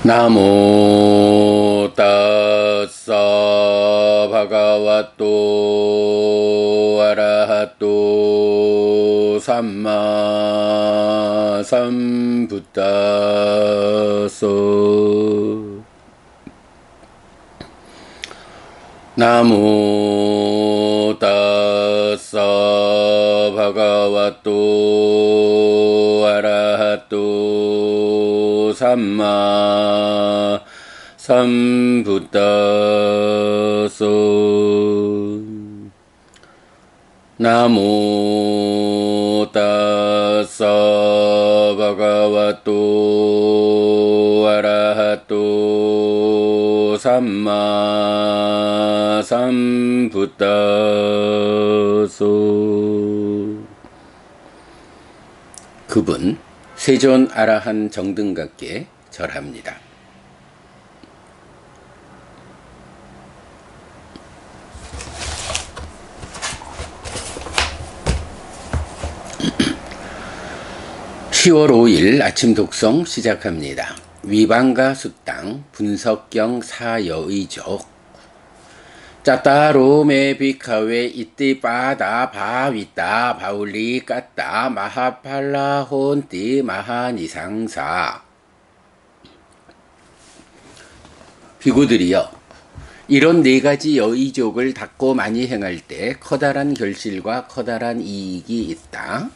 나모 따사 바가와또 아라하또 삼마 삼부따소 나모 따사 바가와또 아라하또 삼마 삼부따소 나모 따사 바가와또 아라하또 삼마 삼부따소. 그분 세존 아라한 정등각께 절합니다. (10월 5일) 아침 독성 시작합니다. 위반가 수땅 분석경 사여의족 짜따로 메 비카웨 이띠 빠다 바위따 바울리 까따 마하팔라 혼띠 마하니상사. 비구들이여, 이런 네 가지 여의족을 닦고 많이 행할 때 커다란 결실과 커다란 이익이 있다.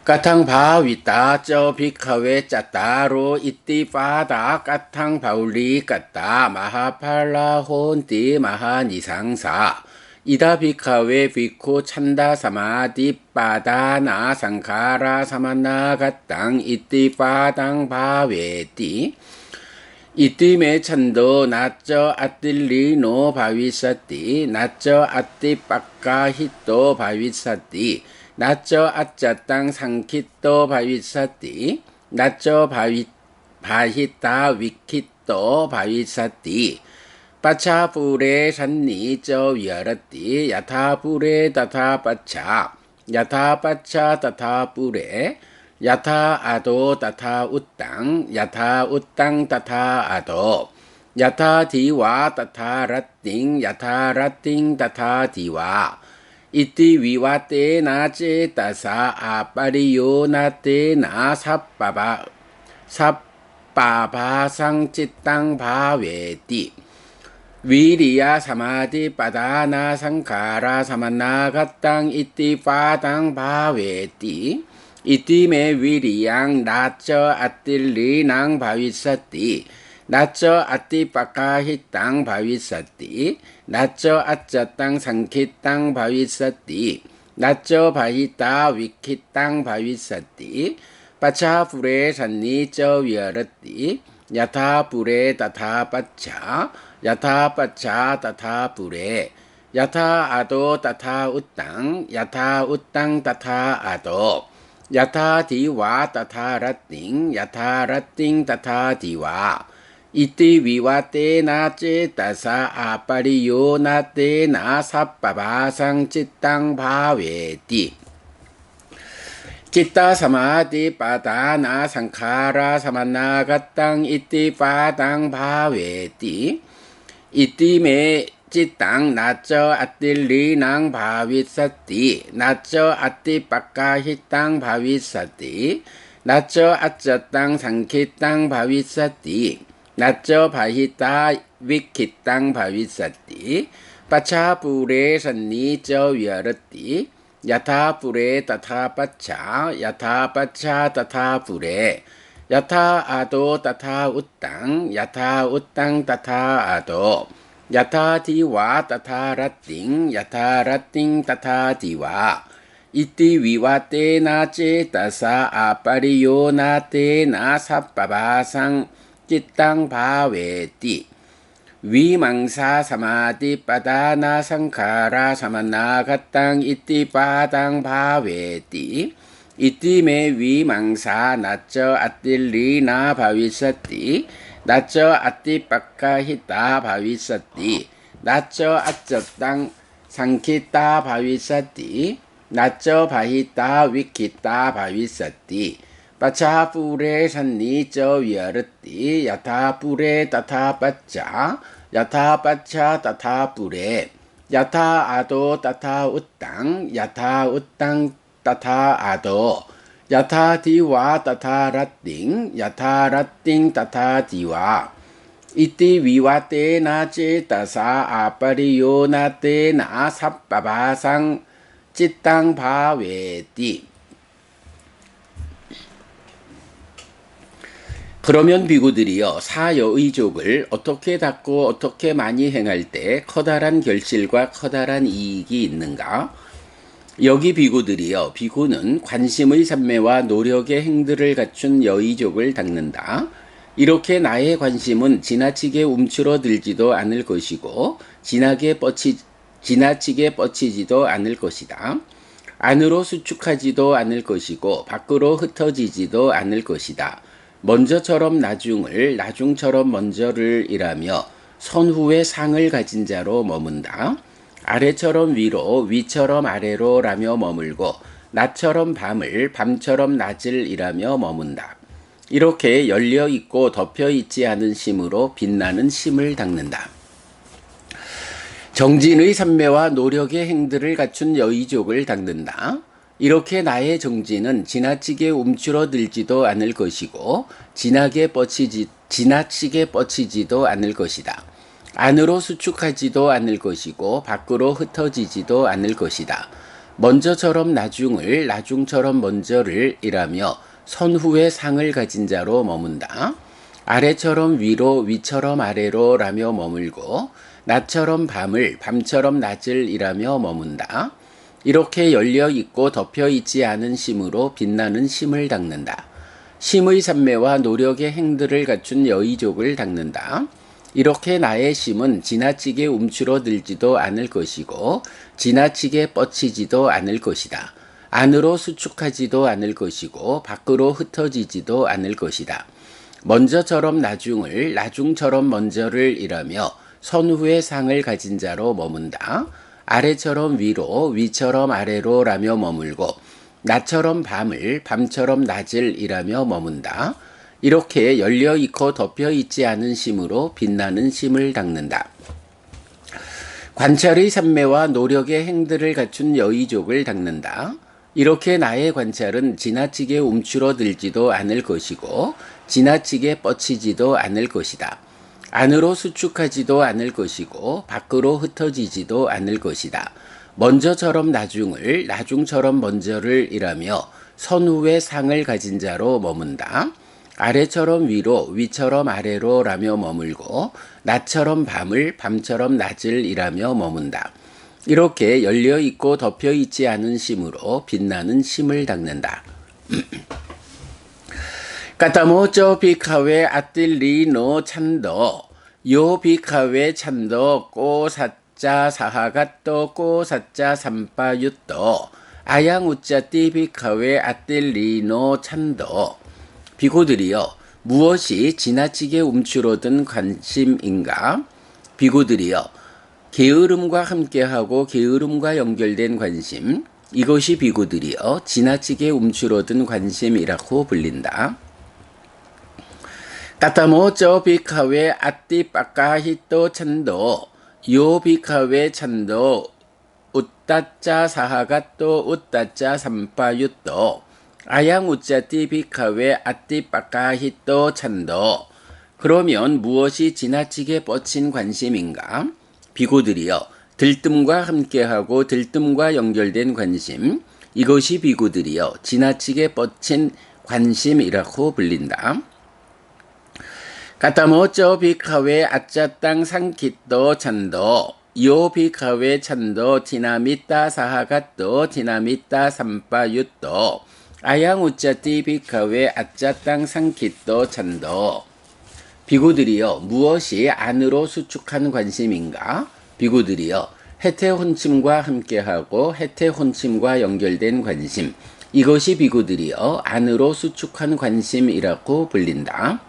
까탕 바위따 쩌 비카웨 짜따로 이띠 빠다 까탕 바울리 까따 마하팔라 혼띠 마하니상사. 이다 비카웨 비쿠 찬다 사마디 빠다나 상카라 사마나 까땅 이띠 빠당 바웨띠 이띠메 찬도 나쩌 아뜰리노 바위사띠 나쩌 아띠 빠까 히또 바위사띠 나쩌 아짜땅 상키또 바위사띠 나쩌 바히따 위키또 바위사띠 빠차부레 산니 쩌 위아라띠 야타부레 다타 빠차 야타 빠차 다타 부레 야타 아도 다타 우땅 야타 우땅 다타 아도 야타 디와 다타 라띵 야타 라띵 다타 디와 이띠 위와떼 나제 따사 아빠리요 나떼 나 삽바바상 찌땅 바웨띠 위리야 사마디 빠다나 상카라 사마나 갓땅 이띠 빠당 바웨띠 이띠메 위리양 나쩌 아뜰리낭 바위사띠 나쩌 아띠 빠까히 땅 바위사띠 나쩌 아짜 땅 상키 땅 바위사띠 나쩌 바히따 위키 땅 바위사띠 빠차부레 산니 쩌 위아라띠 야타 부레 다타 빠차 야타 빠차 다타 부레 야타 아도 다타 우땅 야타 우땅 다타 아도 야타 디와 다타 라띵 야타 라띵 다타 디와 이띠 위와떼 나제 따사 아빠리요 나떼 나 삽바바상 찌땅 바웨띠 찌따 사마디 빠다나 상카라 사마나 갓땅 이띠 빠당 바웨띠 이띠메 찌땅 나쩌 아뜰리낭 바위사띠 나쩌 아띠 빠까히 땅 바위사띠 나쩌 아쩌 땅 상키 땅 바위사띠 나쩌 바히따 위키 땅 바위사띠 빠차부레 산니 쩌 위아라띠 야타 부레 따타 빠차 야타 빠차 따타 부레 야타 아도 따타 우땅 야타 우땅 따타 아도 야타 디와 따타 라띵 야타 라띵 따타 디와 이띠 위와떼 나제 따사 아빠리요 나떼 나 삽바바상 찌땅 바웨띠 위망사 사마디 빠다나 상카라 사마나 갓땅 이띠 빠당 바웨띠 이띠메 위망사 나쩌 아뜰리나 바위사띠 나쩌 아띠 빠까히따 바위사띠 나쩌 아쩌 땅 상키따 바위사띠 나쩌 바히따 위키따 바위사띠 빠차 뿌레 산니 저 위아르띠 야타 뿌레 따타 빠차 야타 빠차 따타 뿌레 야타 아도 따타 우땅 야타 우땅 따타 아도 야타 디와 따타 라띵 야타 라띵 따타 디와 이띠 위와 때나 찌따사 아빠리요 나 때나 삽바바상 찌땅 바웨띠. 그러면 비구들이여 사여의족을 어떻게 닦고 어떻게 많이 행할 때 커다란 결실과 커다란 이익이 있는가? 여기 비구들이여 비구는 관심의 산매와 노력의 행들을 갖춘 여의족을 닦는다. 이렇게 나의 관심은 지나치게 움츠러들지도 않을 것이고 지나치게 뻗치지도 않을 것이다. 안으로 수축하지도 않을 것이고 밖으로 흩어지지도 않을 것이다. 먼저처럼 나중을 나중처럼 먼저를 이라며 선후의 상을 가진 자로 머문다. 아래처럼 위로 위처럼 아래로 라며 머물고 낮처럼 밤을 밤처럼 낮을 이라며 머문다. 이렇게 열려있고 덮여있지 않은 심으로 빛나는 심을 닦는다. 정진의 산매와 노력의 행들을 갖춘 여의족을 닦는다. 이렇게 나의 정진은 지나치게 움츠러들지도 않을 것이고 지나치게 뻗치지도 않을 것이다. 안으로 수축하지도 않을 것이고 밖으로 흩어지지도 않을 것이다. 먼저처럼 나중을 나중처럼 먼저를 이라며 선후의 상을 가진 자로 머문다. 아래처럼 위로 위처럼 아래로 라며 머물고 낮처럼 밤을 밤처럼 낮을 이라며 머문다. 이렇게 열려있고 덮여있지 않은 심으로 빛나는 심을 닦는다. 심의 산매와 노력의 행들을 갖춘 여의족을 닦는다. 이렇게 나의 심은 지나치게 움츠러들지도 않을 것이고 지나치게 뻗치지도 않을 것이다. 안으로 수축하지도 않을 것이고 밖으로 흩어지지도 않을 것이다. 먼저처럼 나중을 나중처럼 먼저를 이라며 선후의 상을 가진 자로 머문다. 아래처럼 위로 위처럼 아래로 라며 머물고 낮처럼 밤을 밤처럼 낮을 이라며 머문다. 이렇게 열려있고 덮여있지 않은 심으로 빛나는 심을 닦는다. 관찰의 산매와 노력의 행들을 갖춘 여의족을 닦는다. 이렇게 나의 관찰은 지나치게 움츠러들지도 않을 것이고 지나치게 뻗치지도 않을 것이다. 안으로 수축하지도 않을 것이고 밖으로 흩어지지도 않을 것이다. 먼저처럼 나중을 나중처럼 먼저를 이라며 선후의 상을 가진 자로 머문다. 아래처럼 위로 위처럼 아래로 라며 머물고 낮처럼 밤을 밤처럼 낮을 이라며 머문다. 이렇게 열려있고 덮여있지 않은 심으로 빛나는 심을 닦는다. 까타모 저 비카웨 아틸리노 찬도 요 비카웨 찬도 꼬사짜 사하가또 꼬사짜 삼바윷도 아양 우짜띠 비카웨 아틸리노 찬도. 비고들이여 무엇이 지나치게 움츠러든 관심인가? 비고들이여 게으름과 함께하고 게으름과 연결된 관심, 이것이 비고들이여 지나치게 움츠러든 관심이라고 불린다. 까타모 저 비카웨 아띠 빠까히또 찬도 요 비카웨 찬도 웃따짜 사하가또 웃따짜 삼바윷도 아양 우짜띠 비카웨 아띠 빠까히또 찬도. 그러면 무엇이 지나치게 뻗친 관심인가? 비고들이여 들뜸과 함께하고 들뜸과 연결된 관심, 이것이 비고들이여 지나치게 뻗친 관심이라고 불린다. 까타모 저 비카웨 아짜땅 상키또 찬도 요 비카웨 찬도 티나미따 사하가또 티나미따 삼바윷도 아양 우짜띠 비카웨 아짜땅 상키또 찬도. 비구들이여 무엇이 안으로 수축한 관심인가? 비구들이여 해태혼침과 함께하고 해태혼침과 연결된 관심, 이것이 비구들이여 안으로 수축한 관심이라고 불린다.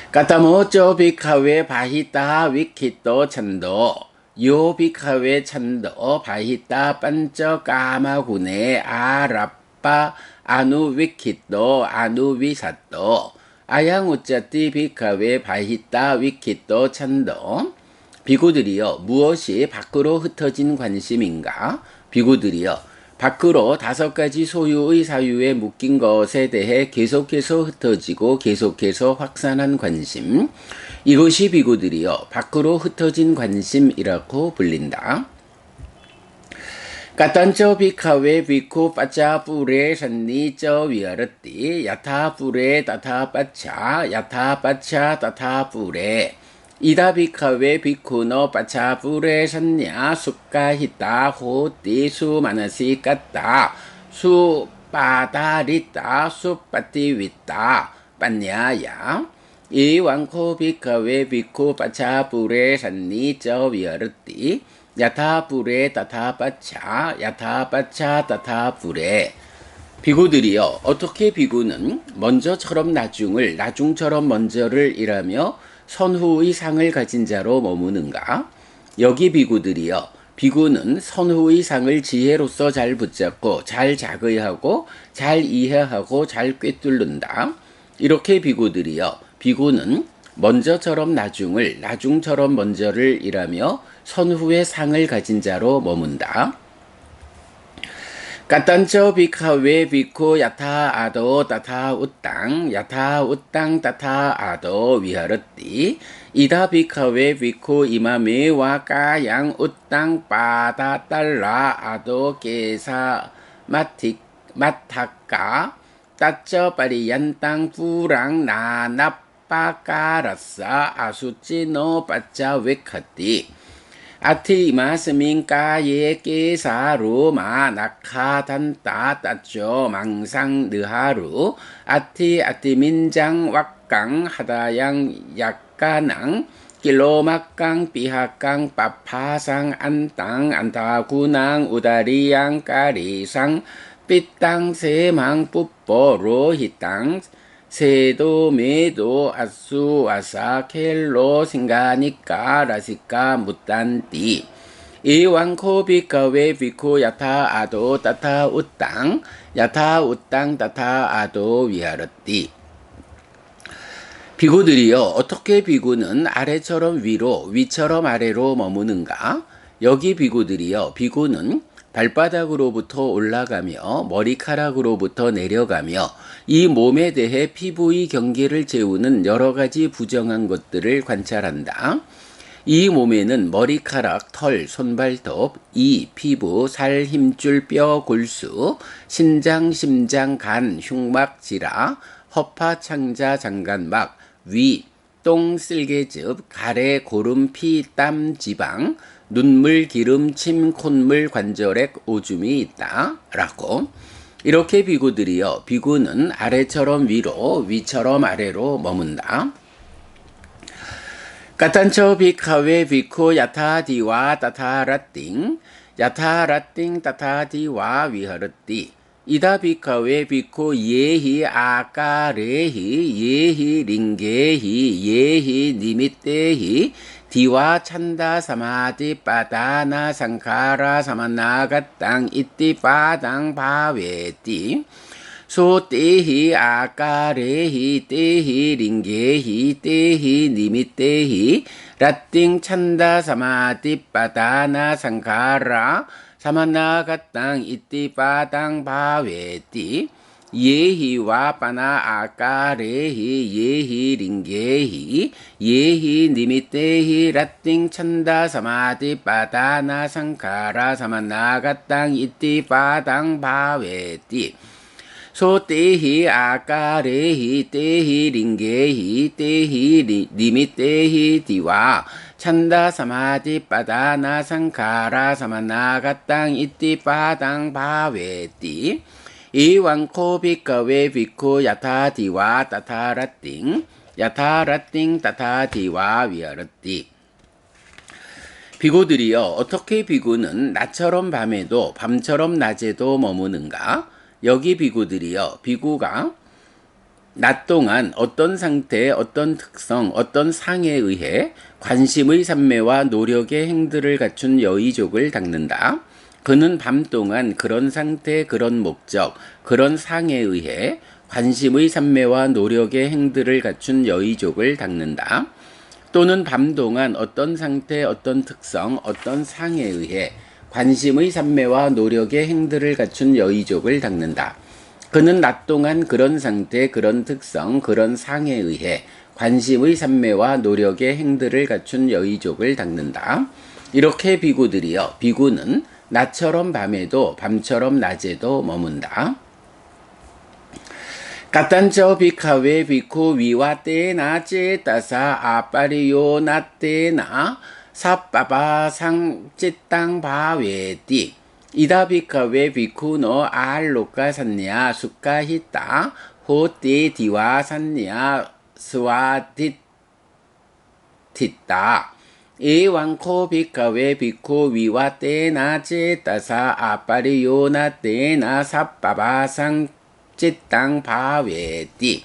까타모 저 비카웨 바히따 위키또 찬도 요 비카웨 찬도 바히따 반쩌 까마구네 아빠 아누위키또 아누위사또 아양우짜띠 비카웨 바히따 위키또 찬도. 비구들이여 무엇이 밖으로 흩어진 관심인가? 비구들이여 밖으로 5가지 소유의 사유에 묶인 것에 대해 계속해서 흩어지고 계속해서 확산한 관심. 이것이 비구들이여 밖으로 흩어진 관심이라고 불린다. 까딴쩌 비카웨 비쿠 빠짜 뿌레 산니쩌 위아르띠 야타 뿌레 따타 빠차 야타 빠차 따타 뿌레 이다 비카웨 비쿠노 빠차 뿌레 산냐 수까히따 호띠 수마나시 까따 수빠다리따 수빠띠위따 빠냐야 이왕코 비카웨 비쿠 빠차 뿌레 산니쩌 위아르띠 야타 뿌레 따타 빠차 야타 빠차 따타 뿌레. 비구들이여 어떻게 비구는 먼저처럼 나중을 나중처럼 먼저를 일하며 선후의 상을 가진 자로 머무는가? 여기 비구들이여 비구는 선후의 상을 지혜로서 잘 붙잡고 잘 작의하고 잘 이해하고 잘 꿰뚫는다. 이렇게 비구들이여 비구는 먼저처럼 나중을 나중처럼 먼저를 일하며 선후의 상을 가진 자로 머문다. 까딴쩌 비카웨 비쿠 야타 아도 따타 우땅 야타 우땅 따타 아도 위하르띠 이다 비카웨 비쿠 이마메와 까양 우땅 빠다 딸라 아도 게사 마타까 따쩌 빠리얀땅 뿌랑 나납빠까라싸 아수찌노 빠짜 웨카띠 아티 마스민 까예 깨사루 마나카 단따 따쩌 망상 느하루 아티 민장 왁강 하다양 약가낭 길로막강 비하강 빠파상 안땅 안타구낭 우다리양 까리상 삐땅 세망 뿌뽀 로히땅 세도 메도 아수 아사 켈로 생가니까 라시까 무단띠 이왕코 비카웨 비코 야타 아도 따타 우땅 야타 우땅 따타 아도 위하르띠. 비구들이여 어떻게 비구는 아래처럼 위로 위처럼 아래로 머무는가? 여기 비구들이여 비구는 발바닥으로부터 올라가며 머리카락으로부터 내려가며 이 몸에 대해 피부의 경계를 재우는 여러 가지 부정한 것들을 관찰한다. 이 몸에는 머리카락, 털, 손발톱, 이, 피부, 살, 힘줄, 뼈, 골수, 신장, 심장, 간, 흉막, 지라, 허파, 창자, 장간막, 위, 똥, 쓸개즙, 가래, 고름, 피, 땀, 지방, 눈물, 기름, 침, 콧물, 관절액, 오줌이 있다. 라고. 이렇게 비구들이여 비구는 아래처럼 위로 위처럼 아래로 머문다. 까탄처 비카웨 비쿠 야타디와 따타라띵 야타라띵 따타디와 위하르띠 이다 비카웨 비쿠 예히 아까레히 예히 링게히 예히 니미떼히 디와 찬다 사마디 빠다나 상카라 사마나가땅 이띠 빠당 바웨띠 소떼히 아까레히 떼히 링게히 떼히 니미떼히 라띵 찬다 사마디 빠다나 상카라 사마나가땅 이띠 빠당 바웨띠 예히와 빠나 아까레히 예히 링게히 예히 니미떼히 라띵 찬다 사마디 빠다나 상카라 사마나가땅 이띠 빠당 바웨띠 소떼히 아까레히 떼히 링게히 떼히 니미떼히 디와 찬다 사마디 빠다나 상카라 사마나가땅 이띠 빠당 바웨띠 이왕코 비카웨 비쿠 야타디와 따타라띵 야타라띵 따타디와 위아르띠. 비구들이여 어떻게 비구는 낮처럼 밤에도 밤처럼 낮에도 머무는가? 여기 비구들이여 비구가 낮 동안 어떤 상태, 어떤 특성, 어떤 상에 의해 관심의 산매와 노력의 행들을 갖춘 여의족을 닦는다. 그는 밤 동안 그런 상태, 그런 목적, 그런 상에 의해 관심의 산매와 노력의 행들을 갖춘 여의족을 닦는다. 또는 밤 동안 어떤 상태, 어떤 특성, 어떤 상에 의해 관심의 산매와 노력의 행들을 갖춘 여의족을 닦는다. 그는 낮 동안 그런 상태, 그런 특성, 그런 상에 의해 관심의 산매와 노력의 행들을 갖춘 여의족을 닦는다. 이렇게 비구들이여, 비구는 낮처럼 밤에도 밤처럼 낮에도 머문다. 까탄저 비카웨 비쿠 위와 때나 째따사 아빠리요 나 때나 사빠바상 찌땅 바웨띠 이다 비카웨 비쿠노 알로까 산냐 수까 히따 호띠 디와 산냐 스와 띠띠따 에왕코 비카웨 비쿠 위와 때나 째따사 아빠리요 나 때나 사빠바상 찌땅 바웨띠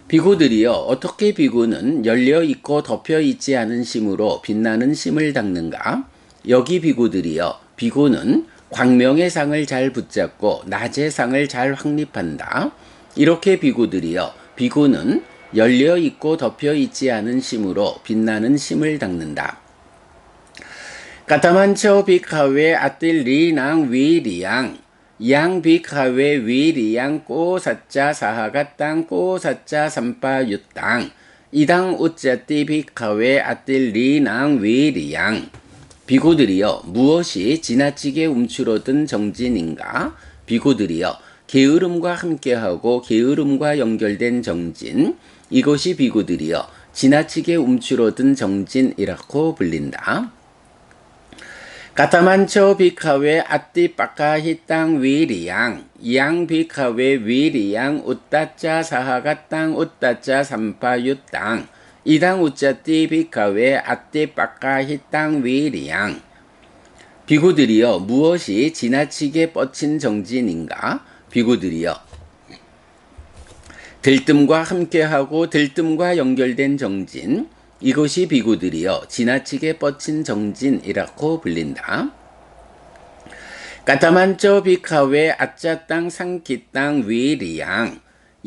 비구들이여 어떻게 비구는 열려있고 덮여있지 않은 심으로 빛나는 심을 닦는가? 여기 비구들이여 비구는 광명의 상을 잘 붙잡고 낮의 상을 잘 확립한다. 이렇게 비구들이여 비구는 열려있고 덮여있지 않은 심으로 빛나는 심을 닦는다. 까타만초 비카웨 아뜰리낭 위리양 양 비카웨 위리양 꼬사짜 사하가땅 꼬사짜 삼파유땅 이당 우짜띠 비카웨 아뜰리낭 위리양 비구들이여 무엇이 지나치게 움츠러든 정진인가? 비구들이여 게으름과 함께하고 게으름과 연결된 정진 이것이 비구들이여 지나치게 움츠러든 정진이라고 불린다. 까타만초 비카웨 아띠 빠까히 땅 위리양 양 비카웨 위리양 우따짜 사하가 땅 우따짜 삼파유 땅 이당 우짜띠 비카웨 아띠 빠까히 땅 위리양 비구들이여 무엇이 지나치게 뻗친 정진인가? 비구들이여 들뜸과 함께하고 들뜸과 연결된 정진 이것이 비구들이여 지나치게 뻗친 정진이라고 불린다. 까타만초 비카웨 아짜땅 상키땅 위리양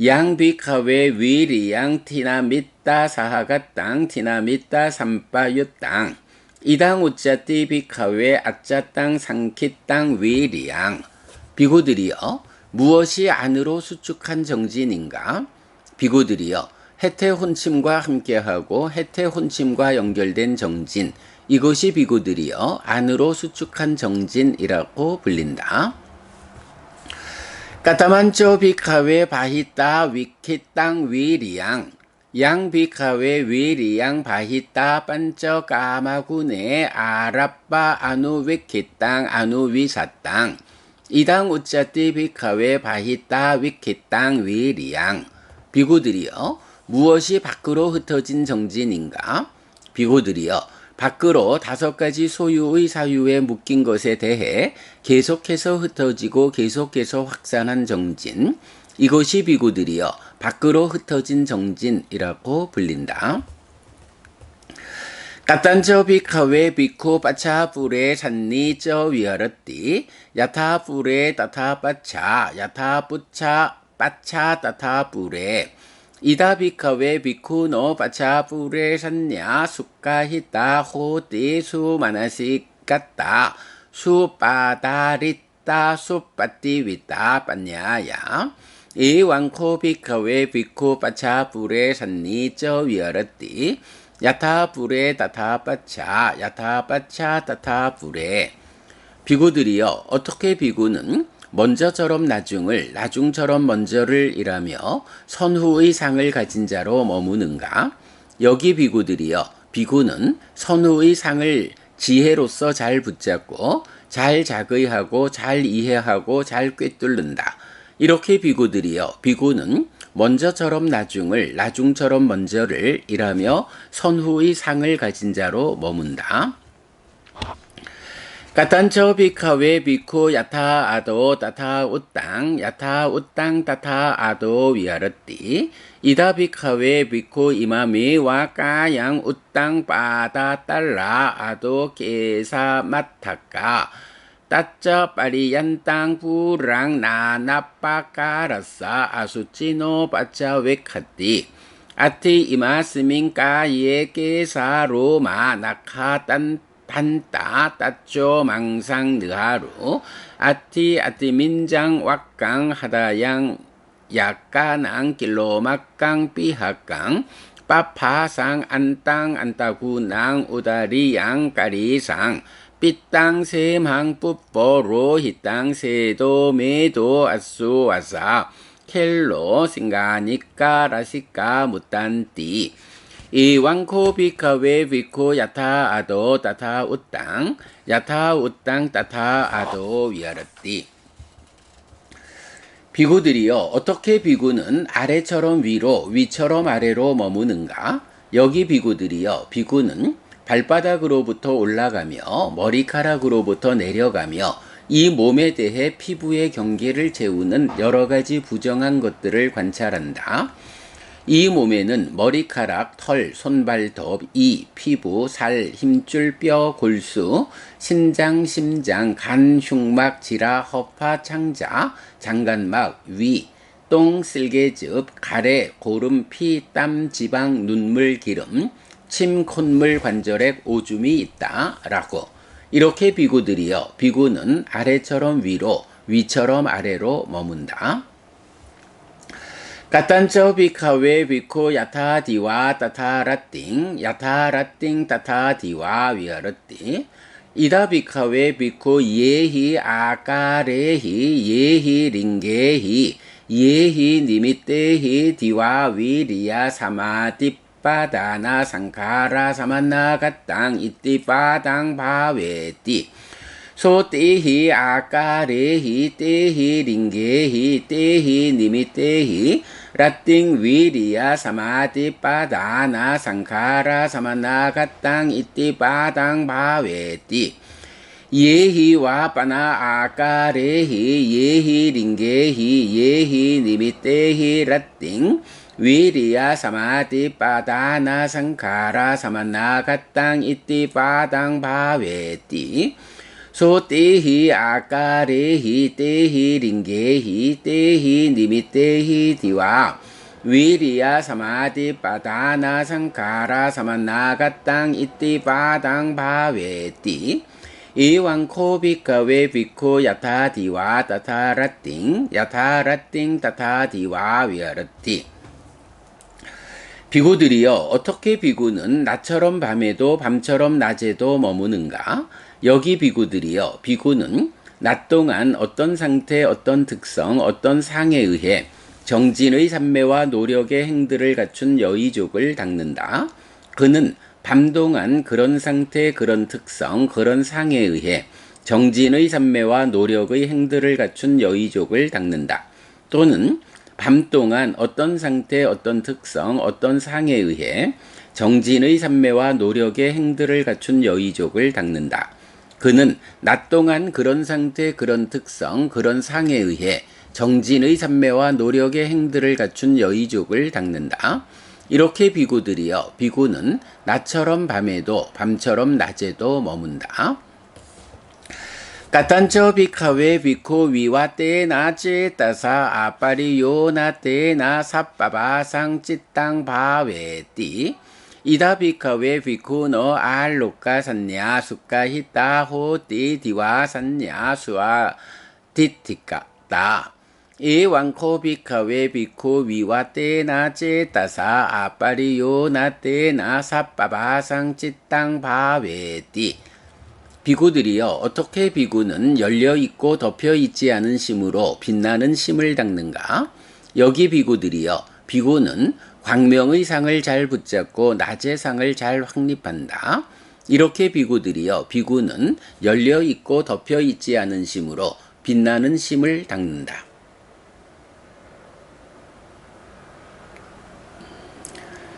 양 비카웨 위리양 티나미따 사하가땅 티나미따 삼파유땅 이당 우짜띠 비카웨 아짜땅 상키땅 위리양 비구들이여 무엇이 안으로 수축한 정진인가? 비구들이여 해태혼침과 함께하고 해태혼침과 연결된 정진 이것이 비구들이여 안으로 수축한 정진이라고 불린다. 까타만초 비카웨 바히따 위키땅 위리양 양 비카웨 위리양 바히따 반쩌 까마구네 아랍바 아누 위키땅 아누 위사땅 이당 우짜띠 비카웨 바히따 위키땅 위리양 비구들이여 무엇이 밖으로 흩어진 정진인가? 비구들이여 밖으로 5가지 소유의 사유에 묶인 것에 대해 계속해서 흩어지고 계속해서 확산한 정진 이것이 비구들이여 밖으로 흩어진 정진이라고 불린다. 까딴저 비카웨 비쿠 빠차불에 산니저 위하르띠 야타불에 따타빠차 야타뿌차 빠차 따타불에 이다 비카웨 비쿠노 빠차불에 산냐 수까히따 호띠 수마나시 까따 수빠다리따 수빠띠위따 빠냐야 이왕코 비카웨 비쿠 빠차불에 산니 저 위하르띠 야타불에 따타빠차 야타빠차 따타불에 비구들이여 어떻게 비구는 먼저처럼 나중을 나중처럼 먼저를 일하며 선후의 상을 가진 자로 머무는가? 여기 비구들이여 비구는 선후의 상을 지혜로서 잘 붙잡고 잘 작의하고 잘 이해하고 잘 꿰뚫는다. 이렇게 비구들이여 비구는 먼저처럼 나중을 나중처럼 먼저를 일하며 선후의 상을 가진 자로 머문다. 까탄초 비카웨 비쿠 야타 아도 따타 우땅 야타 우땅 따타 아도 위하르띠 이다 비카웨 비쿠 이마미와 까양 우땅 빠다 딸라 아도 게사 마타까 따짜 빠리얀땅 부랑 나나빠까라싸 아수치노 빠짜 웨카띠 아티 이마스민 까예 깨사로마 나카딴 판따 따쪼 망상 느하루 아티 민장 왁강 하다양 약간ang kilomakang pihakang papasang antang antagunang udariyang karisang pitang semhang puporo hitang sedo medo asu asa 켈로 singanika rasika mutanti 이왕코 비카웨 비코 야타 아도 따타 우땅 야타 우땅 따타 아도 위아르띠 비구들이여 어떻게 비구는 아래처럼 위로 위처럼 아래로 머무는가? 여기 비구들이여 비구는 발바닥으로부터 올라가며 머리카락으로부터 내려가며 이 몸에 대해 피부의 경계를 재우는 여러 가지 부정한 것들을 관찰한다. 이 몸에는 머리카락, 털, 손발톱, 이, 피부, 살, 힘줄, 뼈, 골수, 신장, 심장, 간, 흉막, 지라, 허파, 창자, 장간막, 위, 똥, 쓸개즙, 가래, 고름, 피, 땀, 지방, 눈물, 기름, 침, 콧물, 관절액, 오줌이 있다. 라고. 이렇게 비구들이여 비구는 아래처럼 위로, 위처럼 아래로 머문다. 까딴쩌 비카웨 비코 야타 디와 따타 라띵 야타 라띵 따타 디와 위아르띠 이다 비카웨 비코 예히 아까레히 예히 링게히 예히 니미떼히 디와 위리야 사마디빠다나 상카라 사만나 가땅 이띠빠당 바웨띠 소떼히 아까레히 떼히 링게히 떼히 니미떼히 라띵 위리야 사마디 빠다나 상카라 사마나 가땅 이띠 빠당 바웨띠 예히와 빠나 아까레히 예히 링게히 예히 니미떼히 라띵 위리야 사마디 빠다나 상카라 사마나 가땅 이띠 빠당 바웨띠 소떼히 아까레히 떼히 링게히 떼히 니미떼히 디와 위리야 사마디 빠다나 상카라 사마나 가땅 이띠 빠당 바웨띠 이왕코 비카웨 비코 야타 디와 따타 라띵 야타 라띵 따타 디와 위아르띠 비구들이여 어떻게 비구는 낮처럼 밤에도 밤처럼 낮에도 머무는가? 여기 비구들이여 비구는 낮 동안 어떤 상태, 어떤 특성, 어떤 상에 의해 정진의 산매와 노력의 행들을 갖춘 여의족을 닦는다. 그는 밤 동안 그런 상태, 그런 특성, 그런 상에 의해 정진의 산매와 노력의 행들을 갖춘 여의족을 닦는다. 또는 밤 동안 어떤 상태, 어떤 특성, 어떤 상에 의해 정진의 산매와 노력의 행들을 갖춘 여의족을 닦는다. 그는 낮 동안 그런 상태, 그런 특성, 그런 상에 의해 정진의 산매와 노력의 행들을 갖춘 여의족을 닦는다. 이렇게 비구들이여 비구는 낮처럼 밤에도 밤처럼 낮에도 머문다. 까딴쩌 비카웨 비코 위와 때나 찌따사 아빠리요나 때나 삽바바상 찌땅 바웨띠 이다 비카웨 비쿠노 알로까 산냐 수까 히따 호띠 디와 산냐 수아 디티까다 이왕코 비카웨 비코 위와 때나 찌따사 아빠리요나 때나 삽바바상 찌땅 바웨띠 비구들이여 어떻게 비구는 열려있고 덮여있지 않은 심으로 빛나는 심을 닦는가? 여기 비구들이여 비구는 광명의 상을 잘 붙잡고 낮의 상을 잘 확립한다. 이렇게 비구들이여 비구는 열려있고 덮여있지 않은 심으로 빛나는 심을 닦는다.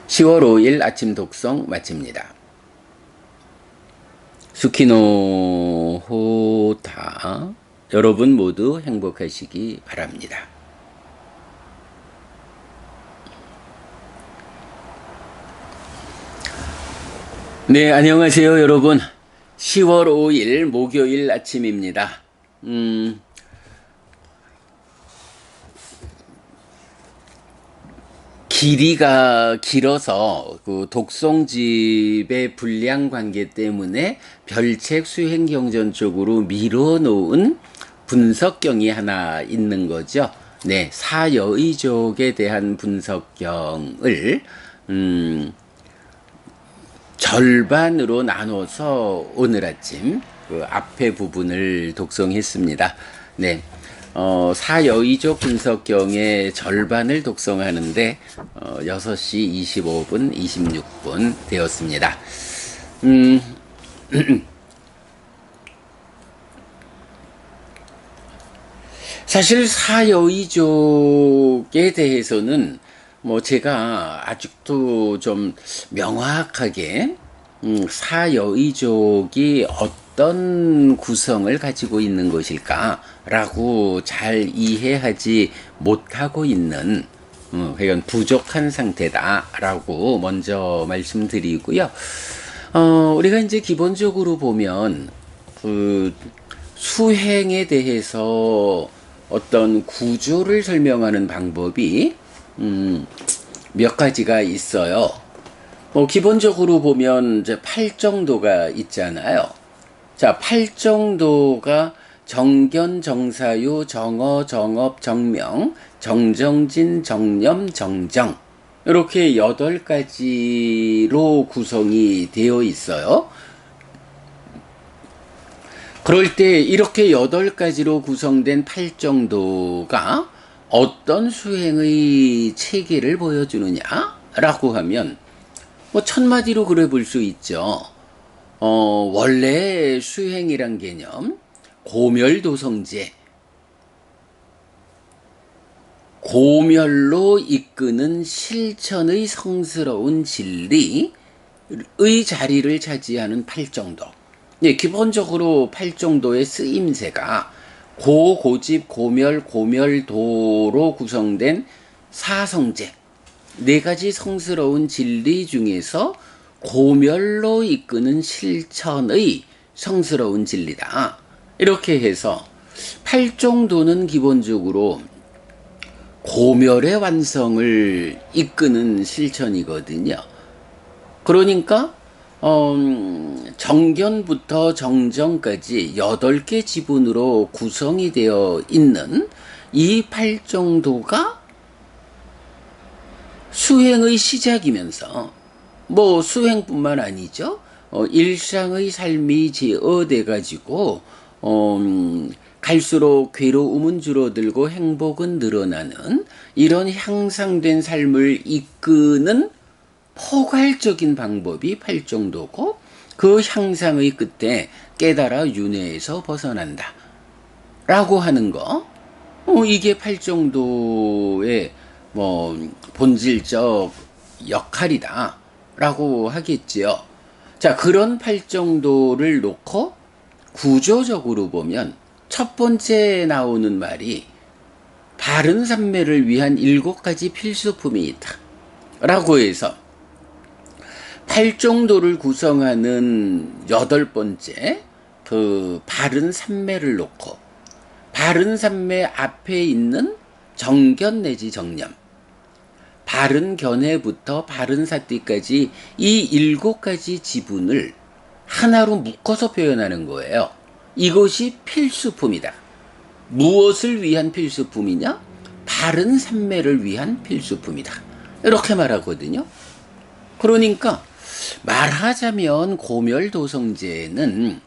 10월 5일 아침 독성 마칩니다. 수키노 호타 여러분 모두 행복하시기 바랍니다. 네, 안녕하세요 여러분. 10월 5일 목요일 아침입니다. 길이가 길어서 그 독송집의 불량 관계 때문에 별책 수행 경전 쪽으로 밀어놓은 분석경이 하나 있는 거죠. 네, 사여의족에 대한 분석경을 절반으로 나눠서 오늘 아침 그 앞에 부분을 독송했습니다. 네. 사여의족 분석경의 절반을 독송하는데 6시 25분, 26분 되었습니다. 사실 사여의족에 대해서는 뭐 제가 아직도 좀 명확하게 사여의족이 어떤 구성을 가지고 있는 것일까라고 잘 이해하지 못하고 있는 그건 부족한 상태다라고 먼저 말씀드리고요. 우리가 이제 기본적으로 보면 그 수행에 대해서 어떤 구조를 설명하는 방법이 몇 가지가 있어요. 기본적으로 보면 이제 팔정도가 있잖아요. 자, 팔정도가 정견, 정사유, 정어, 정업, 정명, 정정진, 정념, 정정 이렇게 8가지로 구성이 되어 있어요. 그럴 때 이렇게 8가지로 구성된 팔정도가 어떤 수행의 체계를 보여주느냐라고 하면 뭐 천마디로 그래 볼 수 있죠. 원래 수행이란 개념, 고멸도성제, 고멸로 이끄는 실천의 성스러운 진리의 자리를 차지하는 팔정도. 예, 기본적으로 팔정도의 쓰임새가 고집, 고멸, 고멸도로 구성된 사성제, 4가지 성스러운 진리 중에서 고멸로 이끄는 실천의 성스러운 진리다. 이렇게 해서 팔정도는 기본적으로 고멸의 완성을 이끄는 실천이거든요. 그러니까 정견부터 정정까지 8개 지분으로 구성이 되어 있는 이 팔정도가 수행의 시작이면서 뭐 수행뿐만 아니죠. 일상의 삶이 제어돼 가지고 갈수록 괴로움은 줄어들고 행복은 늘어나는 이런 향상된 삶을 이끄는 포괄적인 방법이 팔정도고 그 향상의 끝에 깨달아 윤회에서 벗어난다 라고 하는 거, 이게 팔정도의 뭐 본질적 역할이다 라고 하겠지요. 자, 그런 팔정도를 놓고 구조적으로 보면 첫 번째 나오는 말이 바른 삼매를 위한 7가지 필수품이 있다 라고 해서 팔정도를 구성하는 8번째 그 바른 삼매를 놓고 바른 삼매 앞에 있는 정견 내지 정념, 바른 견해부터 바른 사띠까지 이 7가지 지분을 하나로 묶어서 표현하는 거예요. 이것이 필수품이다. 무엇을 위한 필수품이냐? 바른 삼매를 위한 필수품이다. 이렇게 말하거든요. 그러니까 말하자면 고멸도성제는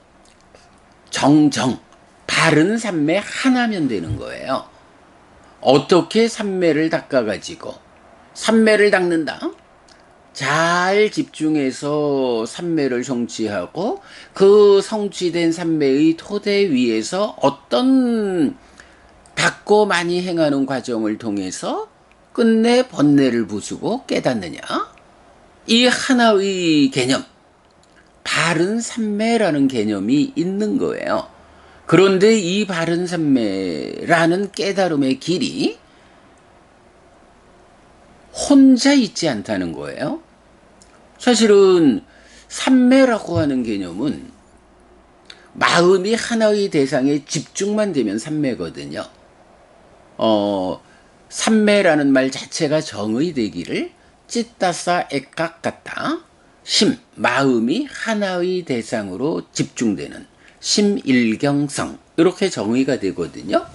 정정, 바른 삼매 하나면 되는 거예요. 어떻게 삼매를 닦아가지고 삼매를 닦는다? 잘 집중해서 삼매를 성취하고 그 성취된 삼매의 토대 위에서 어떤 닦고 많이 행하는 과정을 통해서 끝내 번뇌를 부수고 깨닫느냐? 이 하나의 개념, 바른 삼매라는 개념이 있는 거예요. 그런데 이 바른 삼매라는 깨달음의 길이 혼자 있지 않다는 거예요. 사실은 삼매라고 하는 개념은 마음이 하나의 대상에 집중만 되면 삼매거든요. 삼매라는 말 자체가 정의되기를 찌따싸 액각 같다. 심, 마음이 하나의 대상으로 집중되는 심일경성, 이렇게 정의가 되거든요.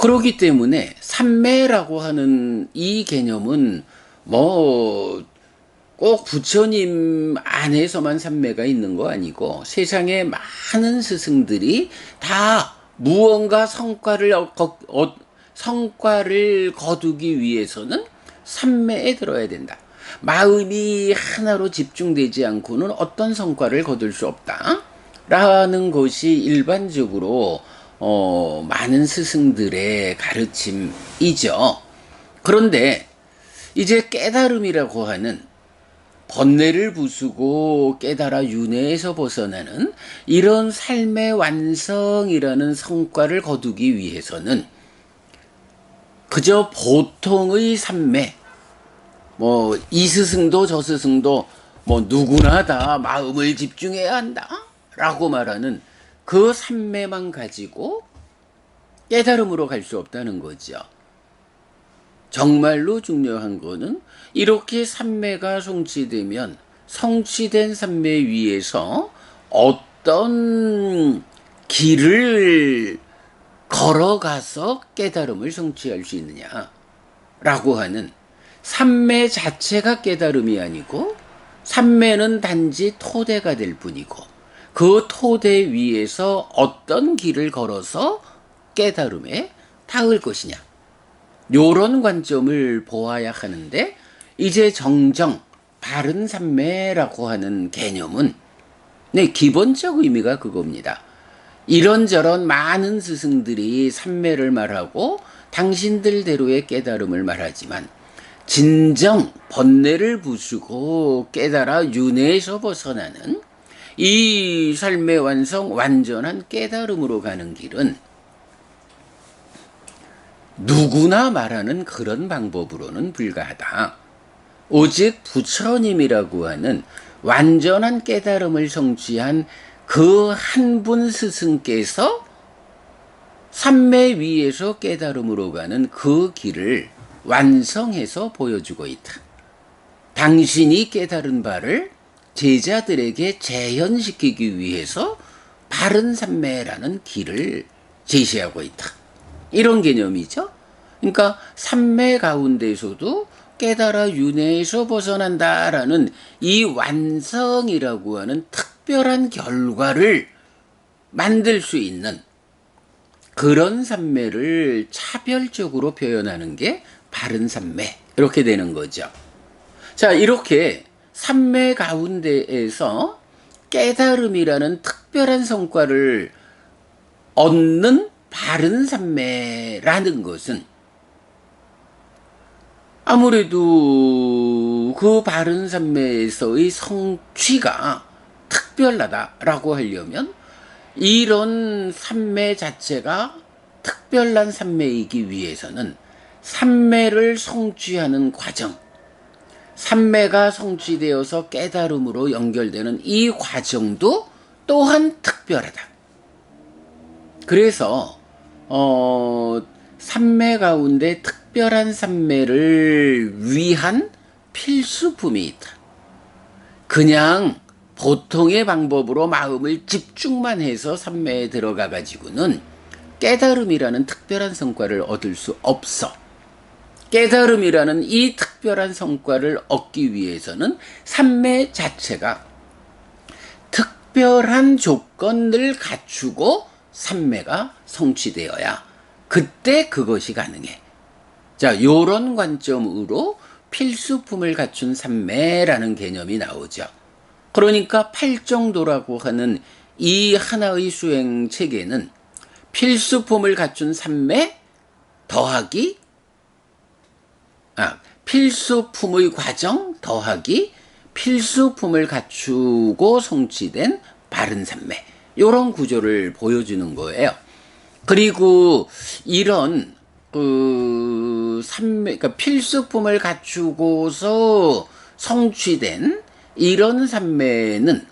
그렇기 때문에 삼매라고 하는 이 개념은 꼭 부처님 안에서만 삼매가 있는 거 아니고 세상에 많은 스승들이 다 무언가 성과를 거두기 위해서는 삼매에 들어야 된다. 마음이 하나로 집중되지 않고는 어떤 성과를 거둘 수 없다. 라는 것이 일반적으로 많은 스승들의 가르침이죠. 그런데 이제 깨달음이라고 하는 번뇌를 부수고 깨달아 윤회에서 벗어나는 이런 삶의 완성이라는 성과를 거두기 위해서는 그저 보통의 삼매, 이 스승도 저 스승도 누구나 다 마음을 집중해야 한다 라고 말하는 그 삼매만 가지고 깨달음으로 갈 수 없다는 거죠. 정말로 중요한 거는 이렇게 삼매가 성취되면 성취된 삼매 위에서 어떤 길을 걸어가서 깨달음을 성취할 수 있느냐라고 하는 삼매 자체가 깨달음이 아니고 삼매는 단지 토대가 될 뿐이고 그 토대 위에서 어떤 길을 걸어서 깨달음에 닿을 것이냐, 요런 관점을 보아야 하는데 이제 정정 바른 삼매라고 하는 개념은 기본적 의미가 그겁니다. 이런저런 많은 스승들이 삼매를 말하고 당신들대로의 깨달음을 말하지만 진정 번뇌를 부수고 깨달아 윤회에서 벗어나는 이 삶의 완성, 완전한 깨달음으로 가는 길은 누구나 말하는 그런 방법으로는 불가하다. 오직 부처님이라고 하는 완전한 깨달음을 성취한 그 한 분 스승께서 삼매 위에서 깨달음으로 가는 그 길을 완성해서 보여주고 있다. 당신이 깨달은 바를 제자들에게 재현시키기 위해서 바른 삼매라는 길을 제시하고 있다. 이런 개념이죠. 그러니까 삼매 가운데서도 깨달아 윤회에서 벗어난다라는 이 완성이라고 하는 특별한 결과를 만들 수 있는 그런 삼매를 차별적으로 표현하는 게 바른 삼매, 이렇게 되는 거죠. 자, 이렇게 삼매 가운데에서 깨달음이라는 특별한 성과를 얻는 바른 삼매라는 것은 아무래도 그 바른 삼매에서의 성취가 특별하다라고 하려면 이런 삼매 자체가 특별한 삼매이기 위해서는 삼매를 성취하는 과정, 삼매가 성취되어서 깨달음으로 연결되는 이 과정도 또한 특별하다. 그래서 삼매 가운데 특별한 삼매를 위한 필수품이 있다. 그냥 보통의 방법으로 마음을 집중만 해서 삼매에 들어가 가지고는 깨달음이라는 특별한 성과를 얻을 수 없어. 깨달음이라는 이 특별한 성과를 얻기 위해서는 삼매 자체가 특별한 조건을 갖추고 삼매가 성취되어야 그때 그것이 가능해. 자, 요런 관점으로 필수품을 갖춘 삼매라는 개념이 나오죠. 그러니까 팔정도라고 하는 이 하나의 수행 체계는 필수품을 갖춘 삼매 더하기 필수품의 과정 더하기 필수품을 갖추고 성취된 바른 삼매, 이런 구조를 보여주는 거예요. 그리고 이런 삼매, 그러니까 필수품을 갖추고서 성취된 이런 삼매는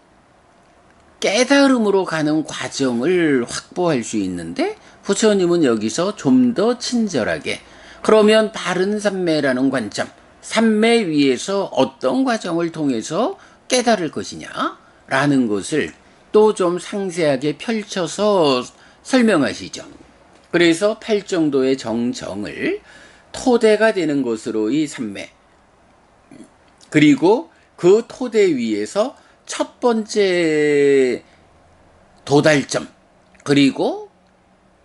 깨달음으로 가는 과정을 확보할 수 있는데 부처님은 여기서 좀 더 친절하게 그러면 바른 삼매라는 관점, 삼매 위에서 어떤 과정을 통해서 깨달을 것이냐 라는 것을 또 좀 상세하게 펼쳐서 설명하시죠. 그래서 팔정도의 정정을 토대가 되는 것으로 이 삼매, 그리고 그 토대 위에서 첫 번째 도달점, 그리고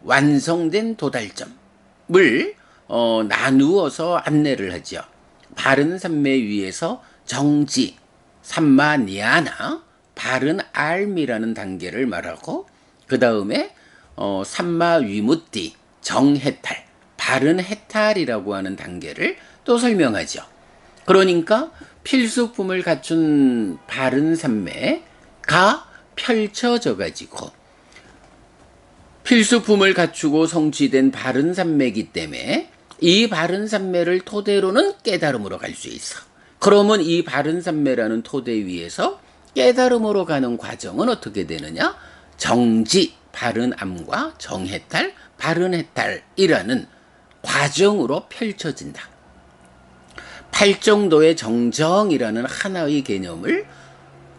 완성된 도달점을 나누어서 안내를 하죠. 바른 삼매 위에서 정지, 삼마니아나, 바른 알미라는 단계를 말하고, 그 다음에 삼마위무띠, 정해탈, 바른 해탈이라고 하는 단계를 또 설명하죠. 그러니까 필수품을 갖춘 바른 삼매가 펼쳐져 가지고 필수품을 갖추고 성취된 바른 삼매이기 때문에 이 바른 삼매를 토대로는 깨달음으로 갈 수 있어. 그러면 이 바른 삼매라는 토대 위에서 깨달음으로 가는 과정은 어떻게 되느냐? 정지, 바른 암과 정해탈, 바른 해탈이라는 과정으로 펼쳐진다. 팔정도의 정정이라는 하나의 개념을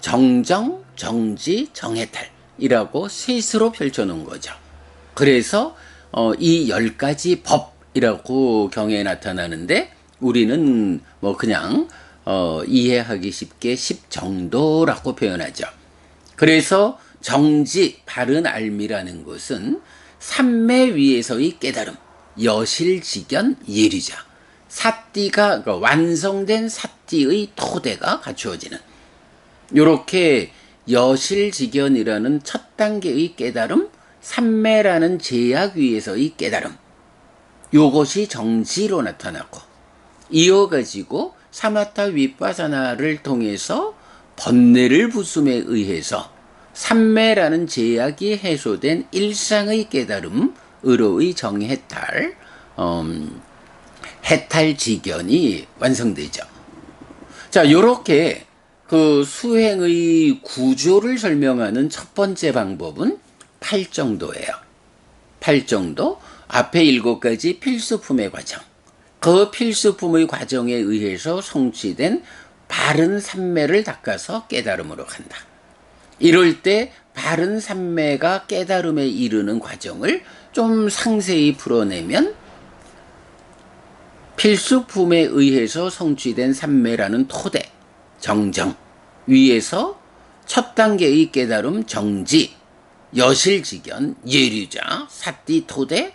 정정, 정지, 정해탈이라고 셋으로 펼쳐놓은 거죠. 그래서 이 10가지 법이라고 경에 나타나는데 우리는 뭐 그냥 이해하기 쉽게 십정도라고 표현하죠. 그래서 정지, 바른 알미라는 것은 삼매 위에서의 깨달음, 여실직견, 예리자, 사띠가 그러니까 완성된 사띠의 토대가 갖추어지는 요렇게 여실직견이라는 첫 단계의 깨달음, 삼매라는 제약 위에서의 깨달음, 요것이 정지로 나타나고 이어가지고 사마타 윗바사나를 통해서 번뇌를 부숨에 의해서 삼매라는 제약이 해소된 일상의 깨달음으로의 정해탈, 해탈지견이 완성되죠. 자, 요렇게 그 수행의 구조를 설명하는 첫 번째 방법은 팔정도예요. 팔정도, 앞에 7가지 필수품의 과정, 그 필수품의 과정에 의해서 성취된 바른 삼매를 닦아서 깨달음으로 간다. 이럴 때 바른 삼매가 깨달음에 이르는 과정을 좀 상세히 풀어내면 필수품에 의해서 성취된 삼매라는 토대, 정정 위에서 첫 단계의 깨달음 정지, 여실직견, 예류자, 사띠 토대,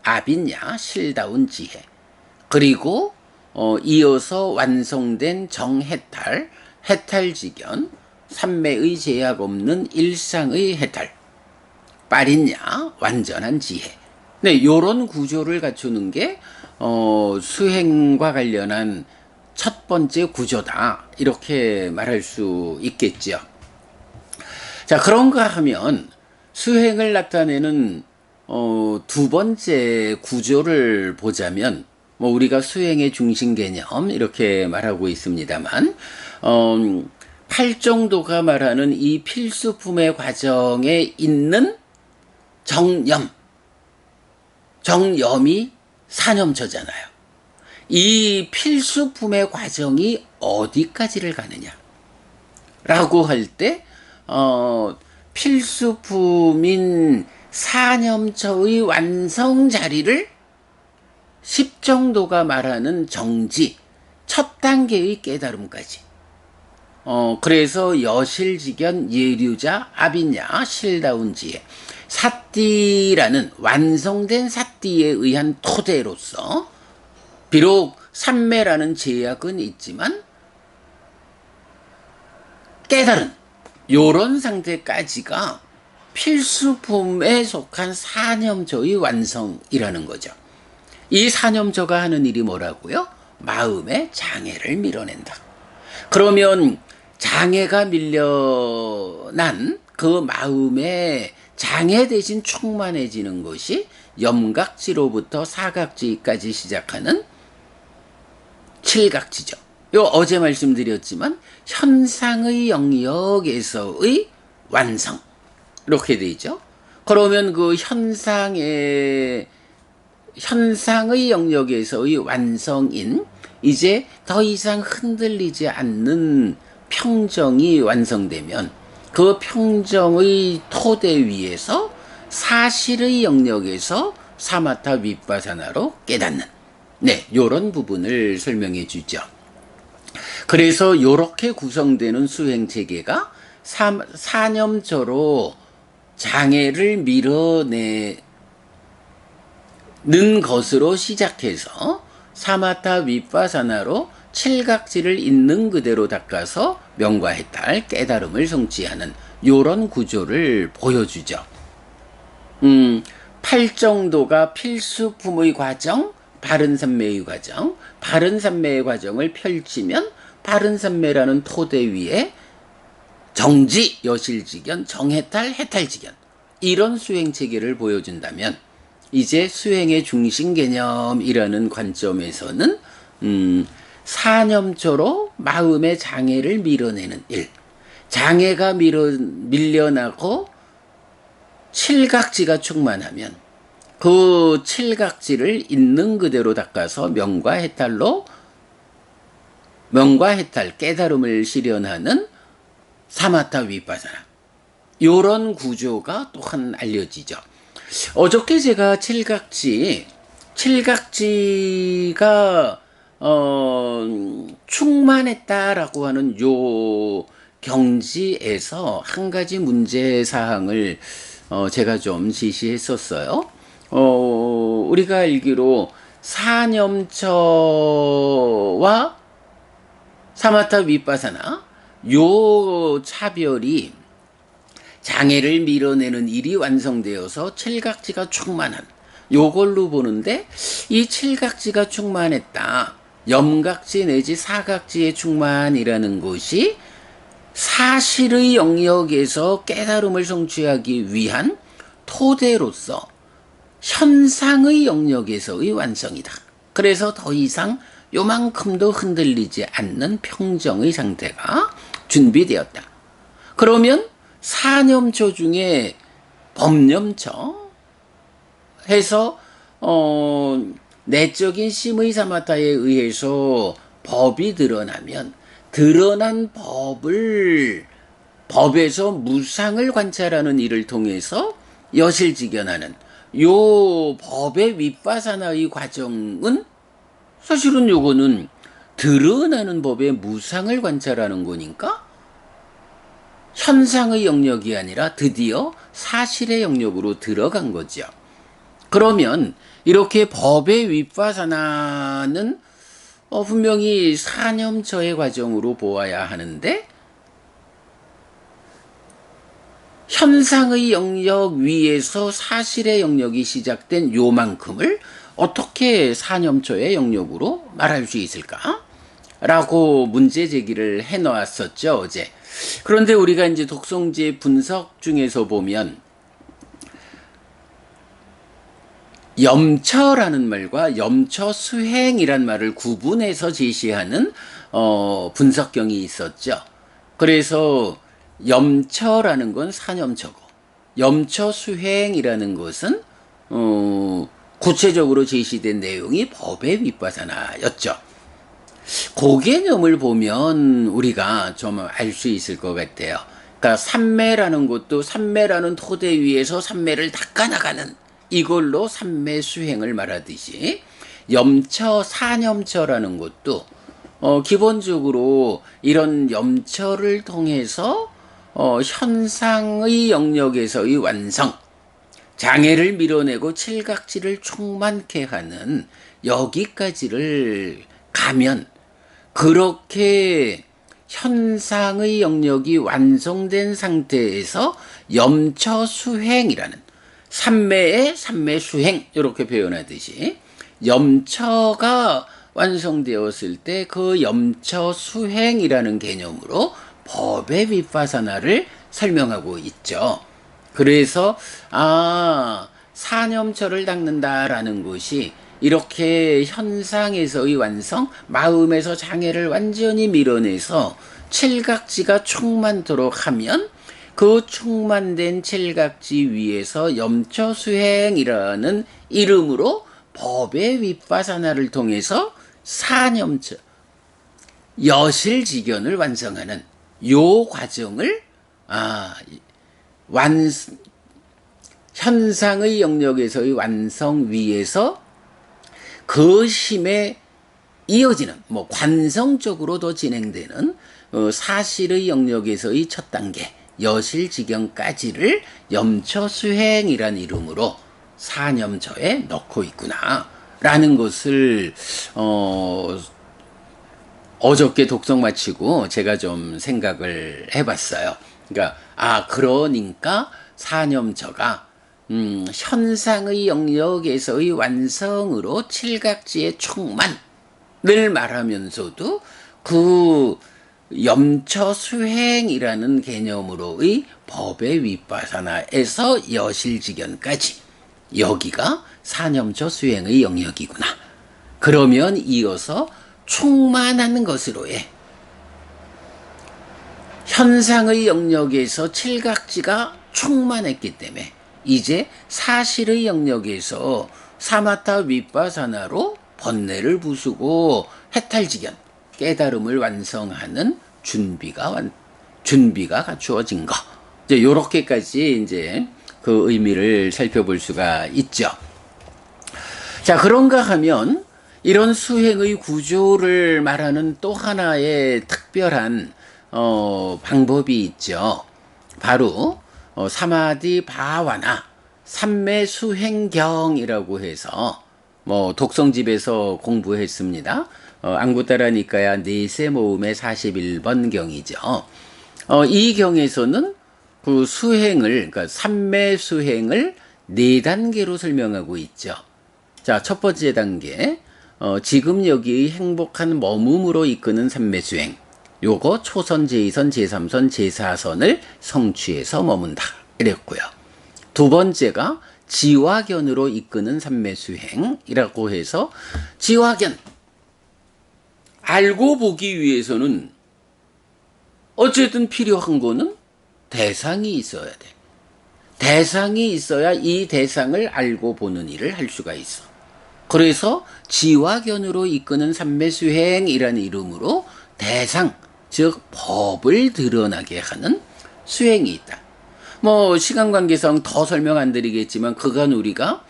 아빈야, 실다운 지혜, 그리고 이어서 완성된 정해탈, 해탈지견, 삼매의 제약 없는 일상의 해탈, 빠린야, 완전한 지혜. 네, 요런 구조를 갖추는 게 수행과 관련한 첫 번째 구조다. 이렇게 말할 수 있겠죠. 자, 그런가 하면 수행을 나타내는 두 번째 구조를 보자면 뭐 우리가 수행의 중심 개념 이렇게 말하고 있습니다만 팔정도가 말하는 이 필수품의 과정에 있는 정념이 사념처잖아요. 이 필수품의 과정이 어디까지를 가느냐 라고 할 때 필수품인 사념처의 완성 자리를 십정도가 말하는 정지, 첫 단계의 깨달음까지. 그래서 여실직견, 예류자, 아빈야, 실다운 지혜, 사띠라는 완성된 사띠에 의한 토대로서 비록 삼매라는 제약은 있지만 깨달은 요런 상태까지가 필수품에 속한 사념저의 완성이라는 거죠. 이 사념저가 하는 일이 뭐라고요? 마음의 장애를 밀어낸다. 그러면 장애가 밀려난 그 마음의 장애 대신 충만해지는 것이 염각지로부터 사각지까지 시작하는 칠각지죠. 요 어제 말씀드렸지만 현상의 영역에서의 완성. 이렇게 되죠. 그러면 그 현상의 영역에서의 완성인 이제 더 이상 흔들리지 않는 평정이 완성되면 그 평정의 토대 위에서 사실의 영역에서 사마타 비파사나로 깨닫는 요런 부분을 설명해 주죠. 그래서 요렇게 구성되는 수행 체계가 사념처로 장애를 밀어내는 것으로 시작해서 사마타 비파사나로 칠각지를 있는 그대로 닦아서 명과해탈 깨달음을 성취하는 요런 구조를 보여주죠. 팔정도가 필수품의 과정, 바른삼매의 과정, 바른삼매의 과정을 펼치면 바른삼매라는 토대 위에 정지, 여실직연, 정해탈, 해탈직연 이런 수행체계를 보여준다면 이제 수행의 중심 개념이라는 관점에서는 사념초로 마음의 장애를 밀어내는 일, 장애가 밀려나고 칠각지가 충만하면 그 칠각지를 있는 그대로 닦아서 명과해탈 깨달음을 실현하는 사마타 위파사나 요런 구조가 또한 알려지죠. 어저께 제가 칠각지가 충만했다라고 하는 요 경지에서 한 가지 문제 사항을 제가 좀 지시했었어요. 우리가 알기로 사념처와 사마타 위파사나 요 차별이 장애를 밀어내는 일이 완성되어서 칠각지가 충만한 요걸로 보는데 이 칠각지가 충만했다. 염각지 내지 사각지의 충만이라는 것이 사실의 영역에서 깨달음을 성취하기 위한 토대로서 현상의 영역에서의 완성이다. 그래서 더 이상 요만큼도 흔들리지 않는 평정의 상태가 준비되었다. 그러면 사념처 중에 법념처 해서 내적인 심의 사마타에 의해서 법이 드러나면 드러난 법에서 무상을 관찰하는 일을 통해서 여실직연하는 요 법의 윗바사나의 과정은 사실은 요거는 드러나는 법의 무상을 관찰하는 거니까 현상의 영역이 아니라 드디어 사실의 영역으로 들어간 거죠. 그러면 이렇게 법의 윗바사나는 분명히 사념처의 과정으로 보아야 하는데 현상의 영역 위에서 사실의 영역이 시작된 요만큼을 어떻게 사념처의 영역으로 말할 수 있을까? 라고 문제 제기를 해놓았었죠, 어제. 그런데 우리가 이제 독성지의 분석 중에서 보면 염처라는 말과 염처수행이란 말을 구분해서 제시하는 분석경이 있었죠. 그래서 염처라는 건 사념처고 염처수행이라는 것은 구체적으로 제시된 내용이 법의 윗바사나였죠. 그 개념을 보면 우리가 좀 알 수 있을 것 같아요. 그러니까 삼매라는 것도 삼매라는 토대 위에서 삼매를 닦아나가는 이걸로 삼매 수행을 말하듯이 염처 사념처라는 것도 기본적으로 이런 염처를 통해서 현상의 영역에서의 완성, 장애를 밀어내고 칠각지를 충만케 하는 여기까지를 가면 그렇게 현상의 영역이 완성된 상태에서 염처수행이라는 삼매의 삼매수행 이렇게 표현하듯이 염처가 완성되었을 때 그 염처수행이라는 개념으로 법의 윗바사나를 설명하고 있죠. 그래서 사념처를 닦는다라는 것이 이렇게 현상에서의 완성, 마음에서 장애를 완전히 밀어내서 칠각지가 충만토록 하면 그 충만된 칠각지 위에서 염처수행이라는 이름으로 법의 윗바사나를 통해서 사념처 여실직연을 완성하는 요 과정을 현상의 영역에서의 완성 위에서 그 심에 이어지는 관성적으로도 진행되는 사실의 영역에서의 첫 단계 여실직연까지를 염처수행이란 이름으로 사념처에 넣고 있구나 라는 것을 어저께 독서 마치고 제가 좀 생각을 해봤어요. 그러니까 사념처가 현상의 영역에서의 완성으로 칠각지의 충만을 말하면서도 그 염처수행이라는 개념으로의 법의 윗바사나에서 여실직연까지 여기가 사념처 수행의 영역이구나. 그러면 이어서 충만한 것으로의 현상의 영역에서 칠각지가 충만했기 때문에 이제 사실의 영역에서 사마타 윗바사나로 번뇌를 부수고 해탈직연 깨달음을 완성하는 준비가 갖추어진 거. 이제 요렇게까지 이제 그 의미를 살펴볼 수가 있죠. 자, 그런가 하면 이런 수행의 구조를 말하는 또 하나의 특별한 방법이 있죠. 바로 사마디 바와나 삼매 수행경이라고 해서 독성집에서 공부했습니다. 앙구타라 니카야 네세 모음의 41번 경이죠. 이 경에서는 그 수행을, 그러니까 삼매 수행을 4단계로 설명하고 있죠. 자, 첫 번째 단계, 지금 여기의 행복한 머뭄으로 이끄는 삼매 수행. 요거 초선, 제2선, 제3선, 제4선을 성취해서 머문다. 이랬고요. 두 번째가 지화견으로 이끄는 삼매 수행이라고 해서 지화견. 알고 보기 위해서는 어쨌든 필요한 거는 대상이 있어야 돼. 대상이 있어야 이 대상을 알고 보는 일을 할 수가 있어. 그래서 지화견으로 이끄는 삼매수행이라는 이름으로 대상, 즉 법을 드러나게 하는 수행이 있다. 시간 관계상 더 설명 안 드리겠지만 그간 우리가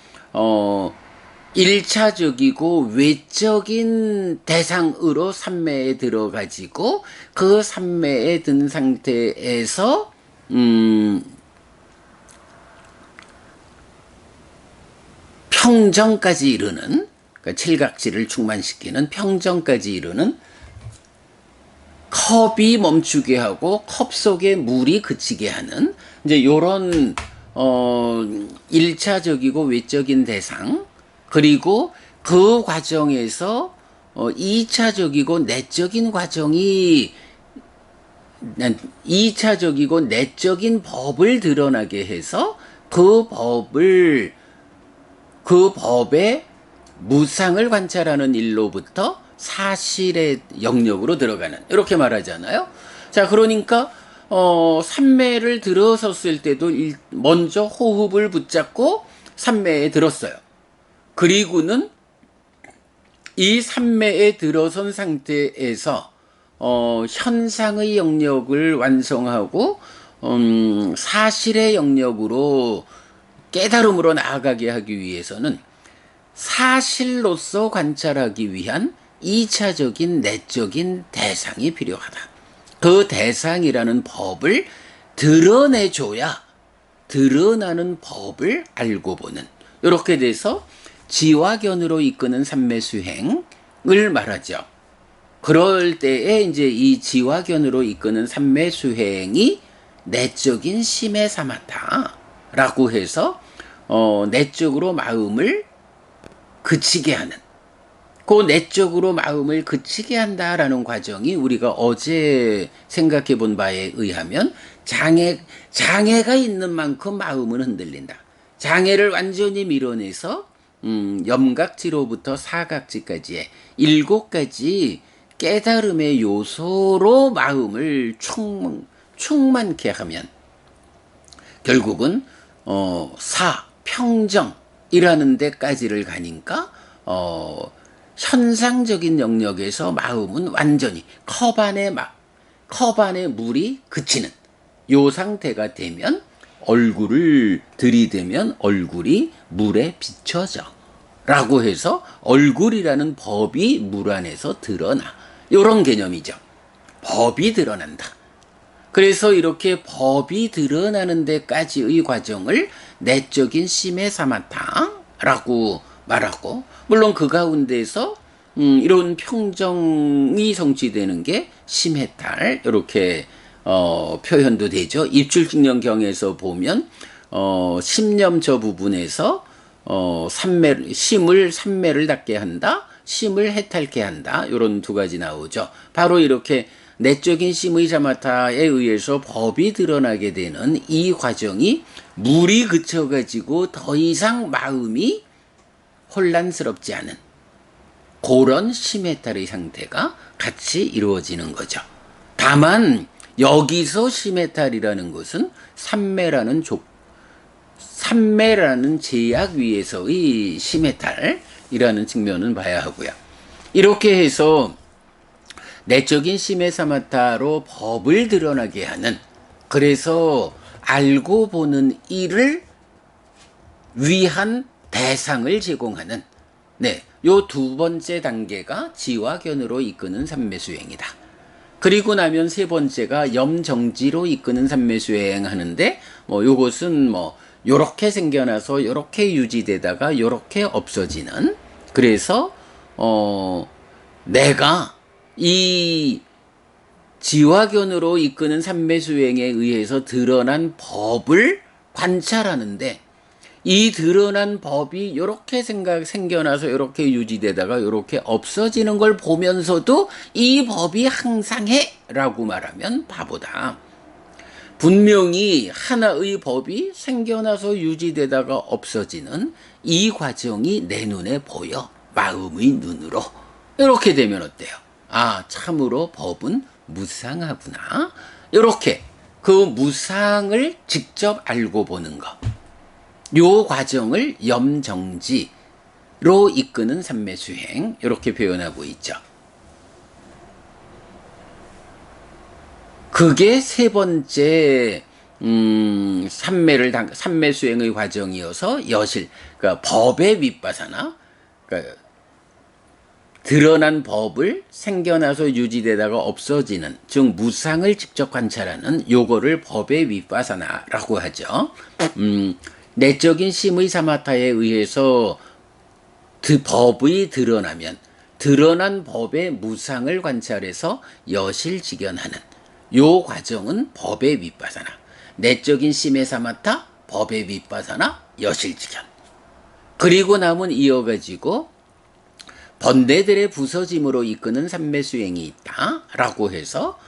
1차적이고 외적인 대상으로 삼매에 들어가지고 그 삼매에 든 상태에서 평정까지 이르는, 그러니까 칠각지를 충만시키는 평정까지 이르는, 컵이 멈추게 하고 컵 속에 물이 그치게 하는 이제 요런 1차적이고 외적인 대상, 그리고 그 과정에서 2차적이고 내적인 과정이 2차적이고 내적인 법을 드러나게 해서 그 법의 무상을 관찰하는 일로부터 사실의 영역으로 들어가는, 이렇게 말하잖아요. 자, 그러니까 삼매를 들어섰을 때도 먼저 호흡을 붙잡고 삼매에 들었어요. 그리고는 이 삼매에 들어선 상태에서 현상의 영역을 완성하고 사실의 영역으로 깨달음으로 나아가게 하기 위해서는 사실로서 관찰하기 위한 2차적인 내적인 대상이 필요하다. 그 대상이라는 법을 드러내줘야 드러나는 법을 알고 보는, 이렇게 돼서 지화견으로 이끄는 삼매수행을 말하죠. 그럴 때에 이제 이 지화견으로 이끄는 삼매수행이 내적인 심에 사마타라고 해서 내적으로 마음을 그치게 하는, 그 내적으로 마음을 그치게 한다라는 과정이 우리가 어제 생각해 본 바에 의하면 장애가 있는 만큼 마음은 흔들린다. 장애를 완전히 밀어내서 염각지로부터 사각지까지의 7가지 깨달음의 요소로 마음을 충만케 하면 결국은 평정이라는 데까지를 가니까 현상적인 영역에서 마음은 완전히 컵 안에 물이 그치는 요 상태가 되면 얼굴을 들이대면 얼굴이 물에 비춰져 라고 해서 얼굴이라는 법이 물 안에서 드러나. 요런 개념이죠. 법이 드러난다. 그래서 이렇게 법이 드러나는 데까지의 과정을 내적인 심해 사마타라고 말하고, 물론 그 가운데서 이런 평정이 성취되는 게 심해탈 이렇게 표현도 되죠. 입출직령경에서 보면 심념 부분에서 심을 삼매를 닦게 한다, 심을 해탈케 한다, 이런 두 가지 나오죠. 바로 이렇게 내적인 심의 사마타에 의해서 법이 드러나게 되는 이 과정이 물이 그쳐가지고 더 이상 마음이 혼란스럽지 않은 그런 심해탈의 상태가 같이 이루어지는 거죠. 다만 여기서 심해탈이라는 것은 삼매라는 제약 위에서의 심해탈이라는 측면은 봐야 하고요. 이렇게 해서 내적인 심해 사마타로 법을 드러나게 하는, 그래서 알고 보는 이를 위한 대상을 제공하는, 요 두 번째 단계가 지와견으로 이끄는 삼매수행이다. 그리고 나면 세 번째가 염정지로 이끄는 삼매수행 하는데, 요것은 요렇게 생겨나서 요렇게 유지되다가 요렇게 없어지는, 그래서 내가 이 지와견으로 이끄는 삼매수행에 의해서 드러난 법을 관찰하는데, 이 드러난 법이 요렇게 생겨나서 요렇게 유지되다가 요렇게 없어지는 걸 보면서도 이 법이 항상 해 라고 말하면 바보다. 분명히 하나의 법이 생겨나서 유지되다가 없어지는 이 과정이 내 눈에 보여, 마음의 눈으로. 이렇게 되면 어때요? 참으로 법은 무상하구나. 이렇게 그 무상을 직접 알고 보는 것, 요 과정을 염정지로 이끄는 삼매수행, 이렇게 표현하고 있죠. 그게 세 번째 삼매수행의 과정이어서 여실, 그러니까 법의 윗바사나, 그러니까 드러난 법을 생겨나서 유지되다가 없어지는, 즉 무상을 직접 관찰하는 요거를 법의 윗바사나라고 하죠. 내적인 심의 사마타에 의해서 법이 드러나면 드러난 법의 무상을 관찰해서 여실직연하는 요 과정은 법의 윗바사나. 내적인 심의 사마타, 법의 윗바사나, 여실직연. 그리고 남은 이어가지고 번뇌들의 부서짐으로 이끄는 삼매수행이 있다 라고 해서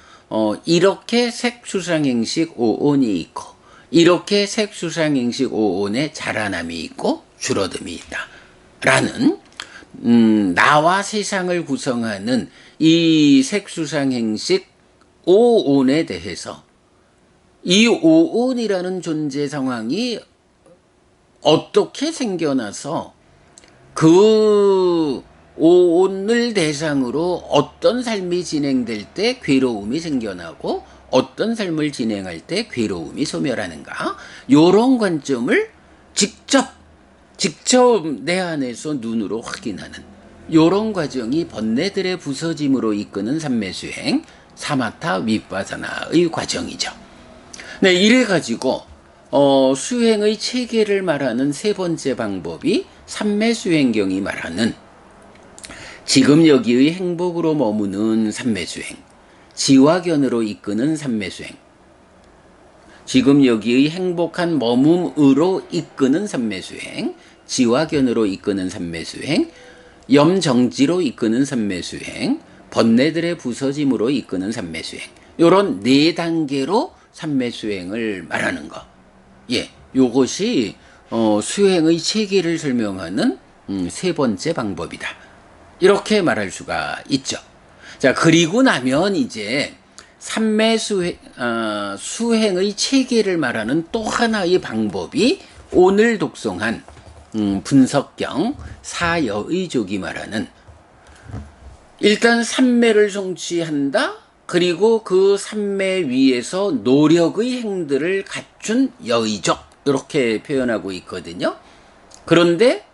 이렇게 색수상행식 5온이 있고, 이렇게 색수상행식 5온의 자라남이 있고 줄어듦이 있다 라는, 나와 세상을 구성하는 이 색수상행식 5온에 대해서 이 5온이라는 존재 상황이 어떻게 생겨나서 그 5온을 대상으로 어떤 삶이 진행될 때 괴로움이 생겨나고 어떤 삶을 진행할 때 괴로움이 소멸하는가, 요런 관점을 직접 내 안에서 눈으로 확인하는 요런 과정이 번뇌들의 부서짐으로 이끄는 삼매수행, 사마타 윗바사나의 과정이죠. 이래가지고 수행의 체계를 말하는 세 번째 방법이 삼매수행경이 말하는 지금 여기의 행복으로 머무는 삼매수행, 지와견으로 이끄는 삼매수행, 지금 여기의 행복한 머움으로 이끄는 삼매수행, 지와견으로 이끄는 삼매수행, 염정지로 이끄는 삼매수행, 번뇌들의 부서짐으로 이끄는 삼매수행, 요런 네 단계로 삼매수행을 말하는 거. 요것이 수행의 체계를 설명하는 세 번째 방법이다. 이렇게 말할 수가 있죠. 자, 그리고 나면 이제 삼매 수행의 체계를 말하는 또 하나의 방법이 오늘 독송한 분석경 사여의족이 말하는, 일단 삼매를 성취한다. 그리고 그 삼매 위에서 노력의 행들을 갖춘 여의족, 이렇게 표현하고 있거든요. 그런데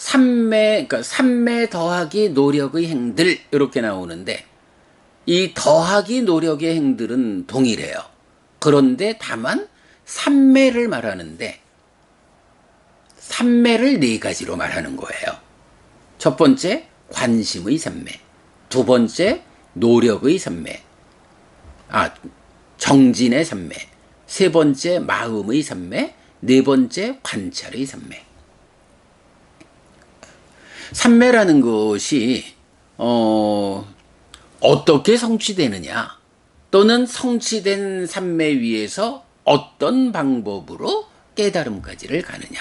그러니까 삼매 더하기 노력의 행들, 이렇게 나오는데, 이 더하기 노력의 행들은 동일해요. 그런데 다만 삼매를 말하는데, 삼매를 네 가지로 말하는 거예요. 첫 번째, 관심의 삼매. 두 번째, 노력의 삼매. 정진의 삼매. 세 번째, 마음의 삼매. 네 번째, 관찰의 삼매. 삼매라는 것이 어떻게 성취되느냐, 또는 성취된 삼매 위에서 어떤 방법으로 깨달음까지를 가느냐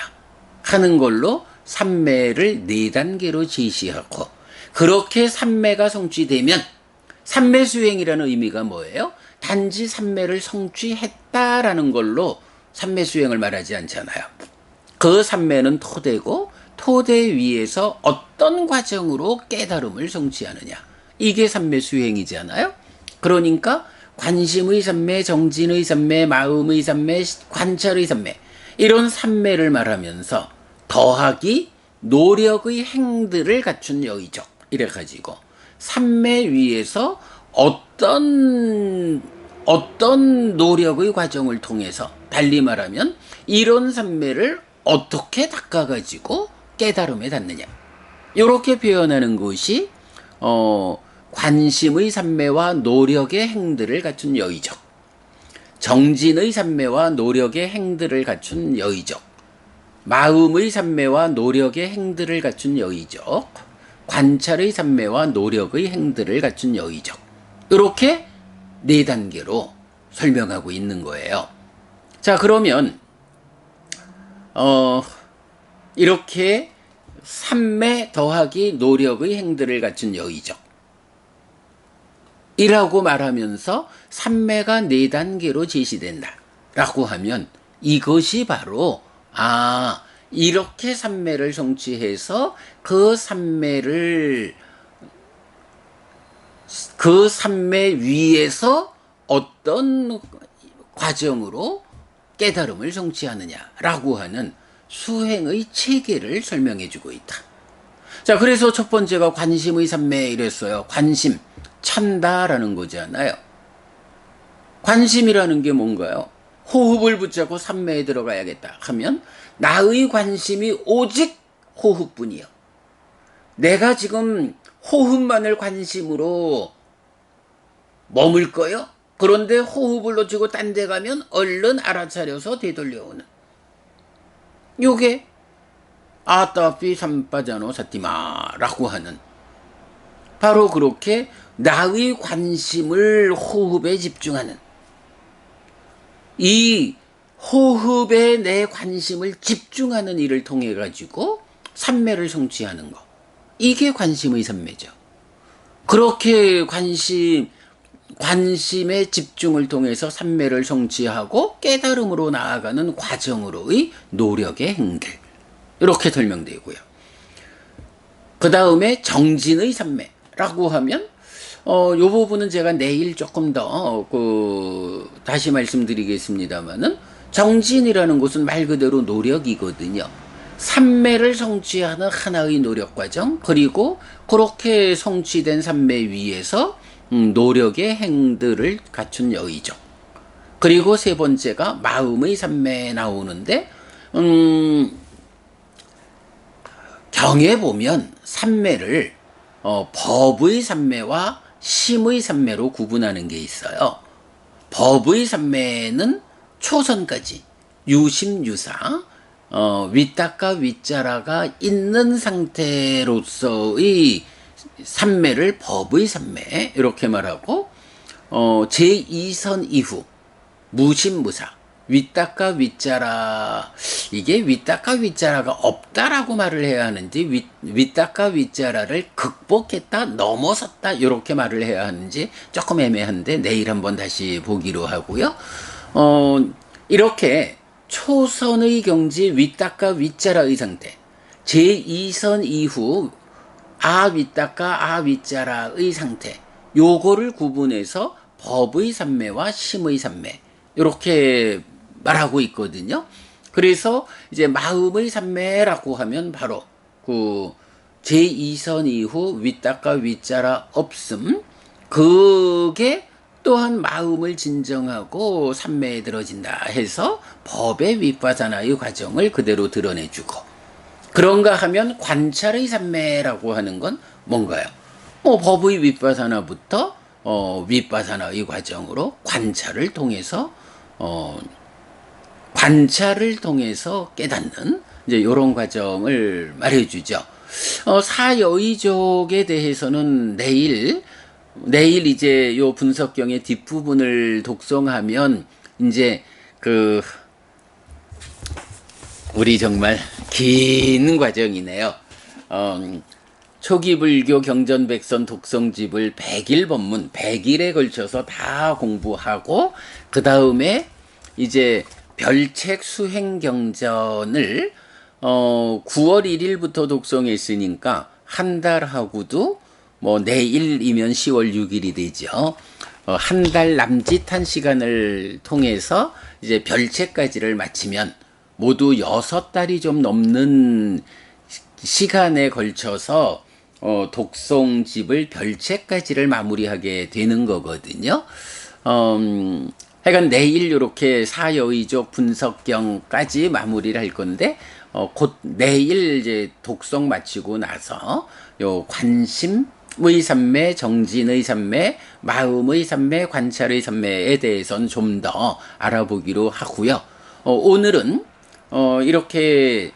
하는 걸로 삼매를 네 단계로 제시하고, 그렇게 삼매가 성취되면, 삼매 수행이라는 의미가 뭐예요? 단지 삼매를 성취했다라는 걸로 삼매 수행을 말하지 않잖아요. 그 삼매는 토대고, 토대 위에서 어떤 과정으로 깨달음을 성취하느냐, 이게 삼매 수행이잖아요. 그러니까 관심의 삼매, 정진의 삼매, 마음의 삼매, 관찰의 삼매, 이런 삼매를 말하면서 더하기 노력의 행들을 갖춘 여의족, 이래가지고 삼매 위에서 어떤 노력의 과정을 통해서, 달리 말하면 이런 삼매를 어떻게 닦아가지고 깨달음에 닿느냐, 이렇게 표현하는 것이 관심의 삼매와 노력의 행들을 갖춘 여의족, 정진의 삼매와 노력의 행들을 갖춘 여의족, 마음의 삼매와 노력의 행들을 갖춘 여의족, 관찰의 삼매와 노력의 행들을 갖춘 여의족, 이렇게 네 단계로 설명하고 있는 거예요. 자, 그러면 이렇게 삼매 더하기 노력의 행들을 갖춘 여의족 이라고 말하면서 삼매가 네 단계로 제시된다 라고 하면, 이것이 바로 이렇게 삼매를 성취해서 그 삼매 위에서 어떤 과정으로 깨달음을 성취하느냐라고 하는 수행의 체계를 설명해 주고 있다. 자, 그래서 첫 번째가 관심의 삼매 이랬어요. 관심, 찬다라는 거잖아요. 관심이라는 게 뭔가요? 호흡을 붙잡고 삼매에 들어가야겠다 하면 나의 관심이 오직 호흡뿐이요. 내가 지금 호흡만을 관심으로 머물 거요? 그런데 호흡을 놓치고 딴 데 가면 얼른 알아차려서 되돌려오는, 요게 아따피 삼빠자노 사티마라고 하는, 바로 그렇게 나의 관심을 호흡에 집중하는, 이 호흡에 내 관심을 집중하는 일을 통해 가지고 삼매를 성취하는 거, 이게 관심의 삼매죠. 그렇게 관심의 집중을 통해서 삼매를 성취하고 깨달음으로 나아가는 과정으로의 노력의 행들, 이렇게 설명되고요. 그 다음에 정진의 삼매라고 하면 요 부분은 제가 내일 조금 더 다시 말씀드리겠습니다만은, 정진이라는 것은 말 그대로 노력이거든요. 삼매를 성취하는 하나의 노력 과정, 그리고 그렇게 성취된 삼매 위에서 노력의 행들을 갖춘 여의족, 그리고 세 번째가 마음의 삼매에 나오는데, 경에 보면 삼매를 법의 삼매와 심의 삼매로 구분하는 게 있어요. 법의 삼매는 초선까지 유심유사, 윗닦아 윗자라가 있는 상태로서의 삼매를 법의 삼매, 이렇게 말하고, 제2선 이후 무심무사, 윗닦아 윗자라, 이게 윗닦아 윗자라가 없다라고 말을 해야 하는지 윗닦아 윗자라를 극복했다 넘어섰다 이렇게 말을 해야 하는지 조금 애매한데 내일 한번 다시 보기로 하고요. 이렇게 초선의 경지 윗닦아 윗자라의 상태, 제2선 이후 아 윗닦아 아 윗자라의 상태, 요거를 구분해서 법의 삼매와 심의 삼매 이렇게 말하고 있거든요. 그래서 이제 마음의 삼매라고 하면 바로 그 제2선 이후 윗닦아 윗자라 없음, 그게 또한 마음을 진정하고 삼매에 들어진다 해서 법의 윗바사나의 과정을 그대로 드러내주고, 그런가 하면 관찰의 삼매라고 하는 건 뭔가요? 법의 윗바사나부터 윗바사나의 과정으로 관찰을 통해서 깨닫는 이제 이런 과정을 말해주죠. 사여의족에 대해서는 내일 이제 요 분석경의 뒷부분을 독송하면 이제 우리 정말 긴 과정이네요. 초기 불교 경전백선 독성집을 100일 법문, 100일에 걸쳐서 다 공부하고, 그 다음에 이제 별책 수행경전을 9월 1일부터 독송했으니까 한 달하고도 뭐 내일이면 10월 6일이 되죠. 한 달 남짓한 시간을 통해서 이제 별책까지를 마치면 모두 6달이 좀 넘는 시간에 걸쳐서 독송집을 별책까지를 마무리하게 되는 거거든요. 하여간 내일 이렇게 사여의족 분석경까지 마무리를 할 건데, 곧 내일 이제 독송 마치고 나서 요 관심의 삼매, 정진의 삼매, 마음의 삼매, 관찰의 삼매에 대해서는 좀 더 알아보기로 하고요. 오늘은 이렇게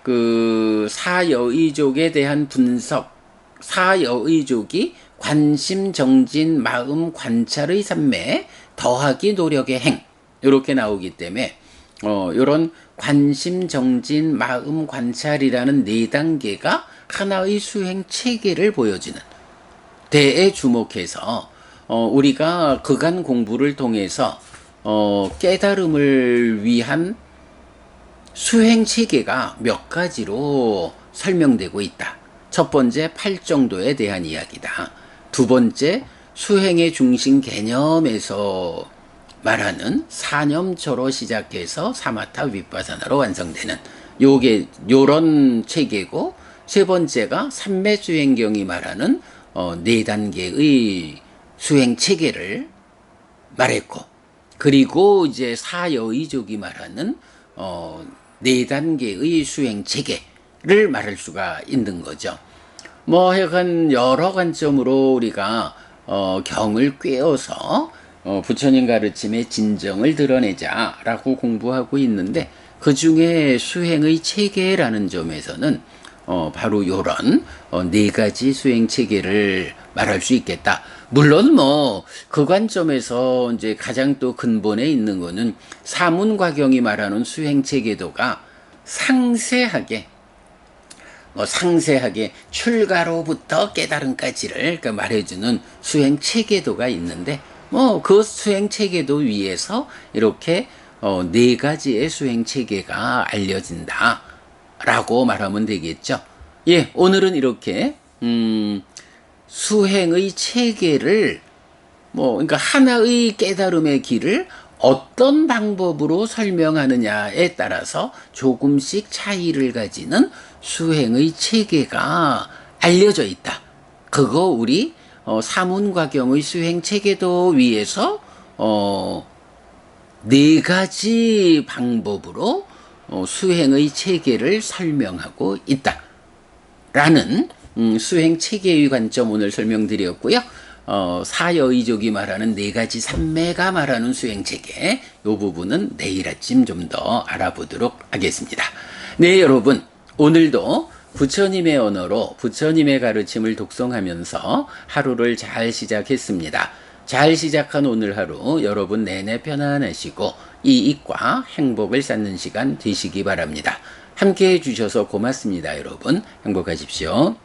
그 사여의족에 대한 분석, 사여의족이 관심, 정진, 마음, 관찰의 삼매, 더하기 노력의 행 이렇게 나오기 때문에 이런 관심, 정진, 마음, 관찰이라는 4단계가 하나의 수행 체계를 보여주는 데에 주목해서 우리가 그간 공부를 통해서 깨달음을 위한 수행 체계가 몇 가지로 설명되고 있다. 첫 번째, 8정도에 대한 이야기다. 두 번째, 수행의 중심 개념에서 말하는 사념초로 시작해서 사마타 윗바사나로 완성되는 요런 체계고, 세 번째가 삼매수행경이 말하는 4단계의 수행 체계를 말했고, 그리고 이제 사여의족이 말하는 4단계의 수행 체계를 말할 수가 있는 거죠. 뭐 하여간 여러 관점으로 우리가 경을 꿰어서 부처님 가르침의 진정을 드러내자라고 공부하고 있는데, 그 중에 수행의 체계라는 점에서는 바로 요런 4가지 수행 체계를 말할 수 있겠다. 물론 뭐 그 관점에서 이제 가장 또 근본에 있는 거는 사문과경이 말하는 수행 체계도가 상세하게 출가로부터 깨달음까지를 말해주는 수행 체계도가 있는데, 뭐 그 수행 체계도 위에서 이렇게 4가지의 수행 체계가 알려진다 라고 말하면 되겠죠. 예, 오늘은 이렇게 수행의 체계를 그러니까 하나의 깨달음의 길을 어떤 방법으로 설명하느냐에 따라서 조금씩 차이를 가지는 수행의 체계가 알려져 있다. 그거 우리 사문과경의 수행 체계도 위에서 4가지 방법으로 수행의 체계를 설명하고 있다 라는 수행 체계의 관점 오늘 설명드렸고요. 사여의족이 말하는 4가지 삼매가 말하는 수행 체계, 이 부분은 내일 아침 좀 더 알아보도록 하겠습니다. 네, 여러분, 오늘도 부처님의 언어로 부처님의 가르침을 독송하면서 하루를 잘 시작했습니다. 잘 시작한 오늘 하루 여러분 내내 편안하시고 이익과 행복을 쌓는 시간 되시기 바랍니다. 함께 해주셔서 고맙습니다, 여러분. 행복하십시오.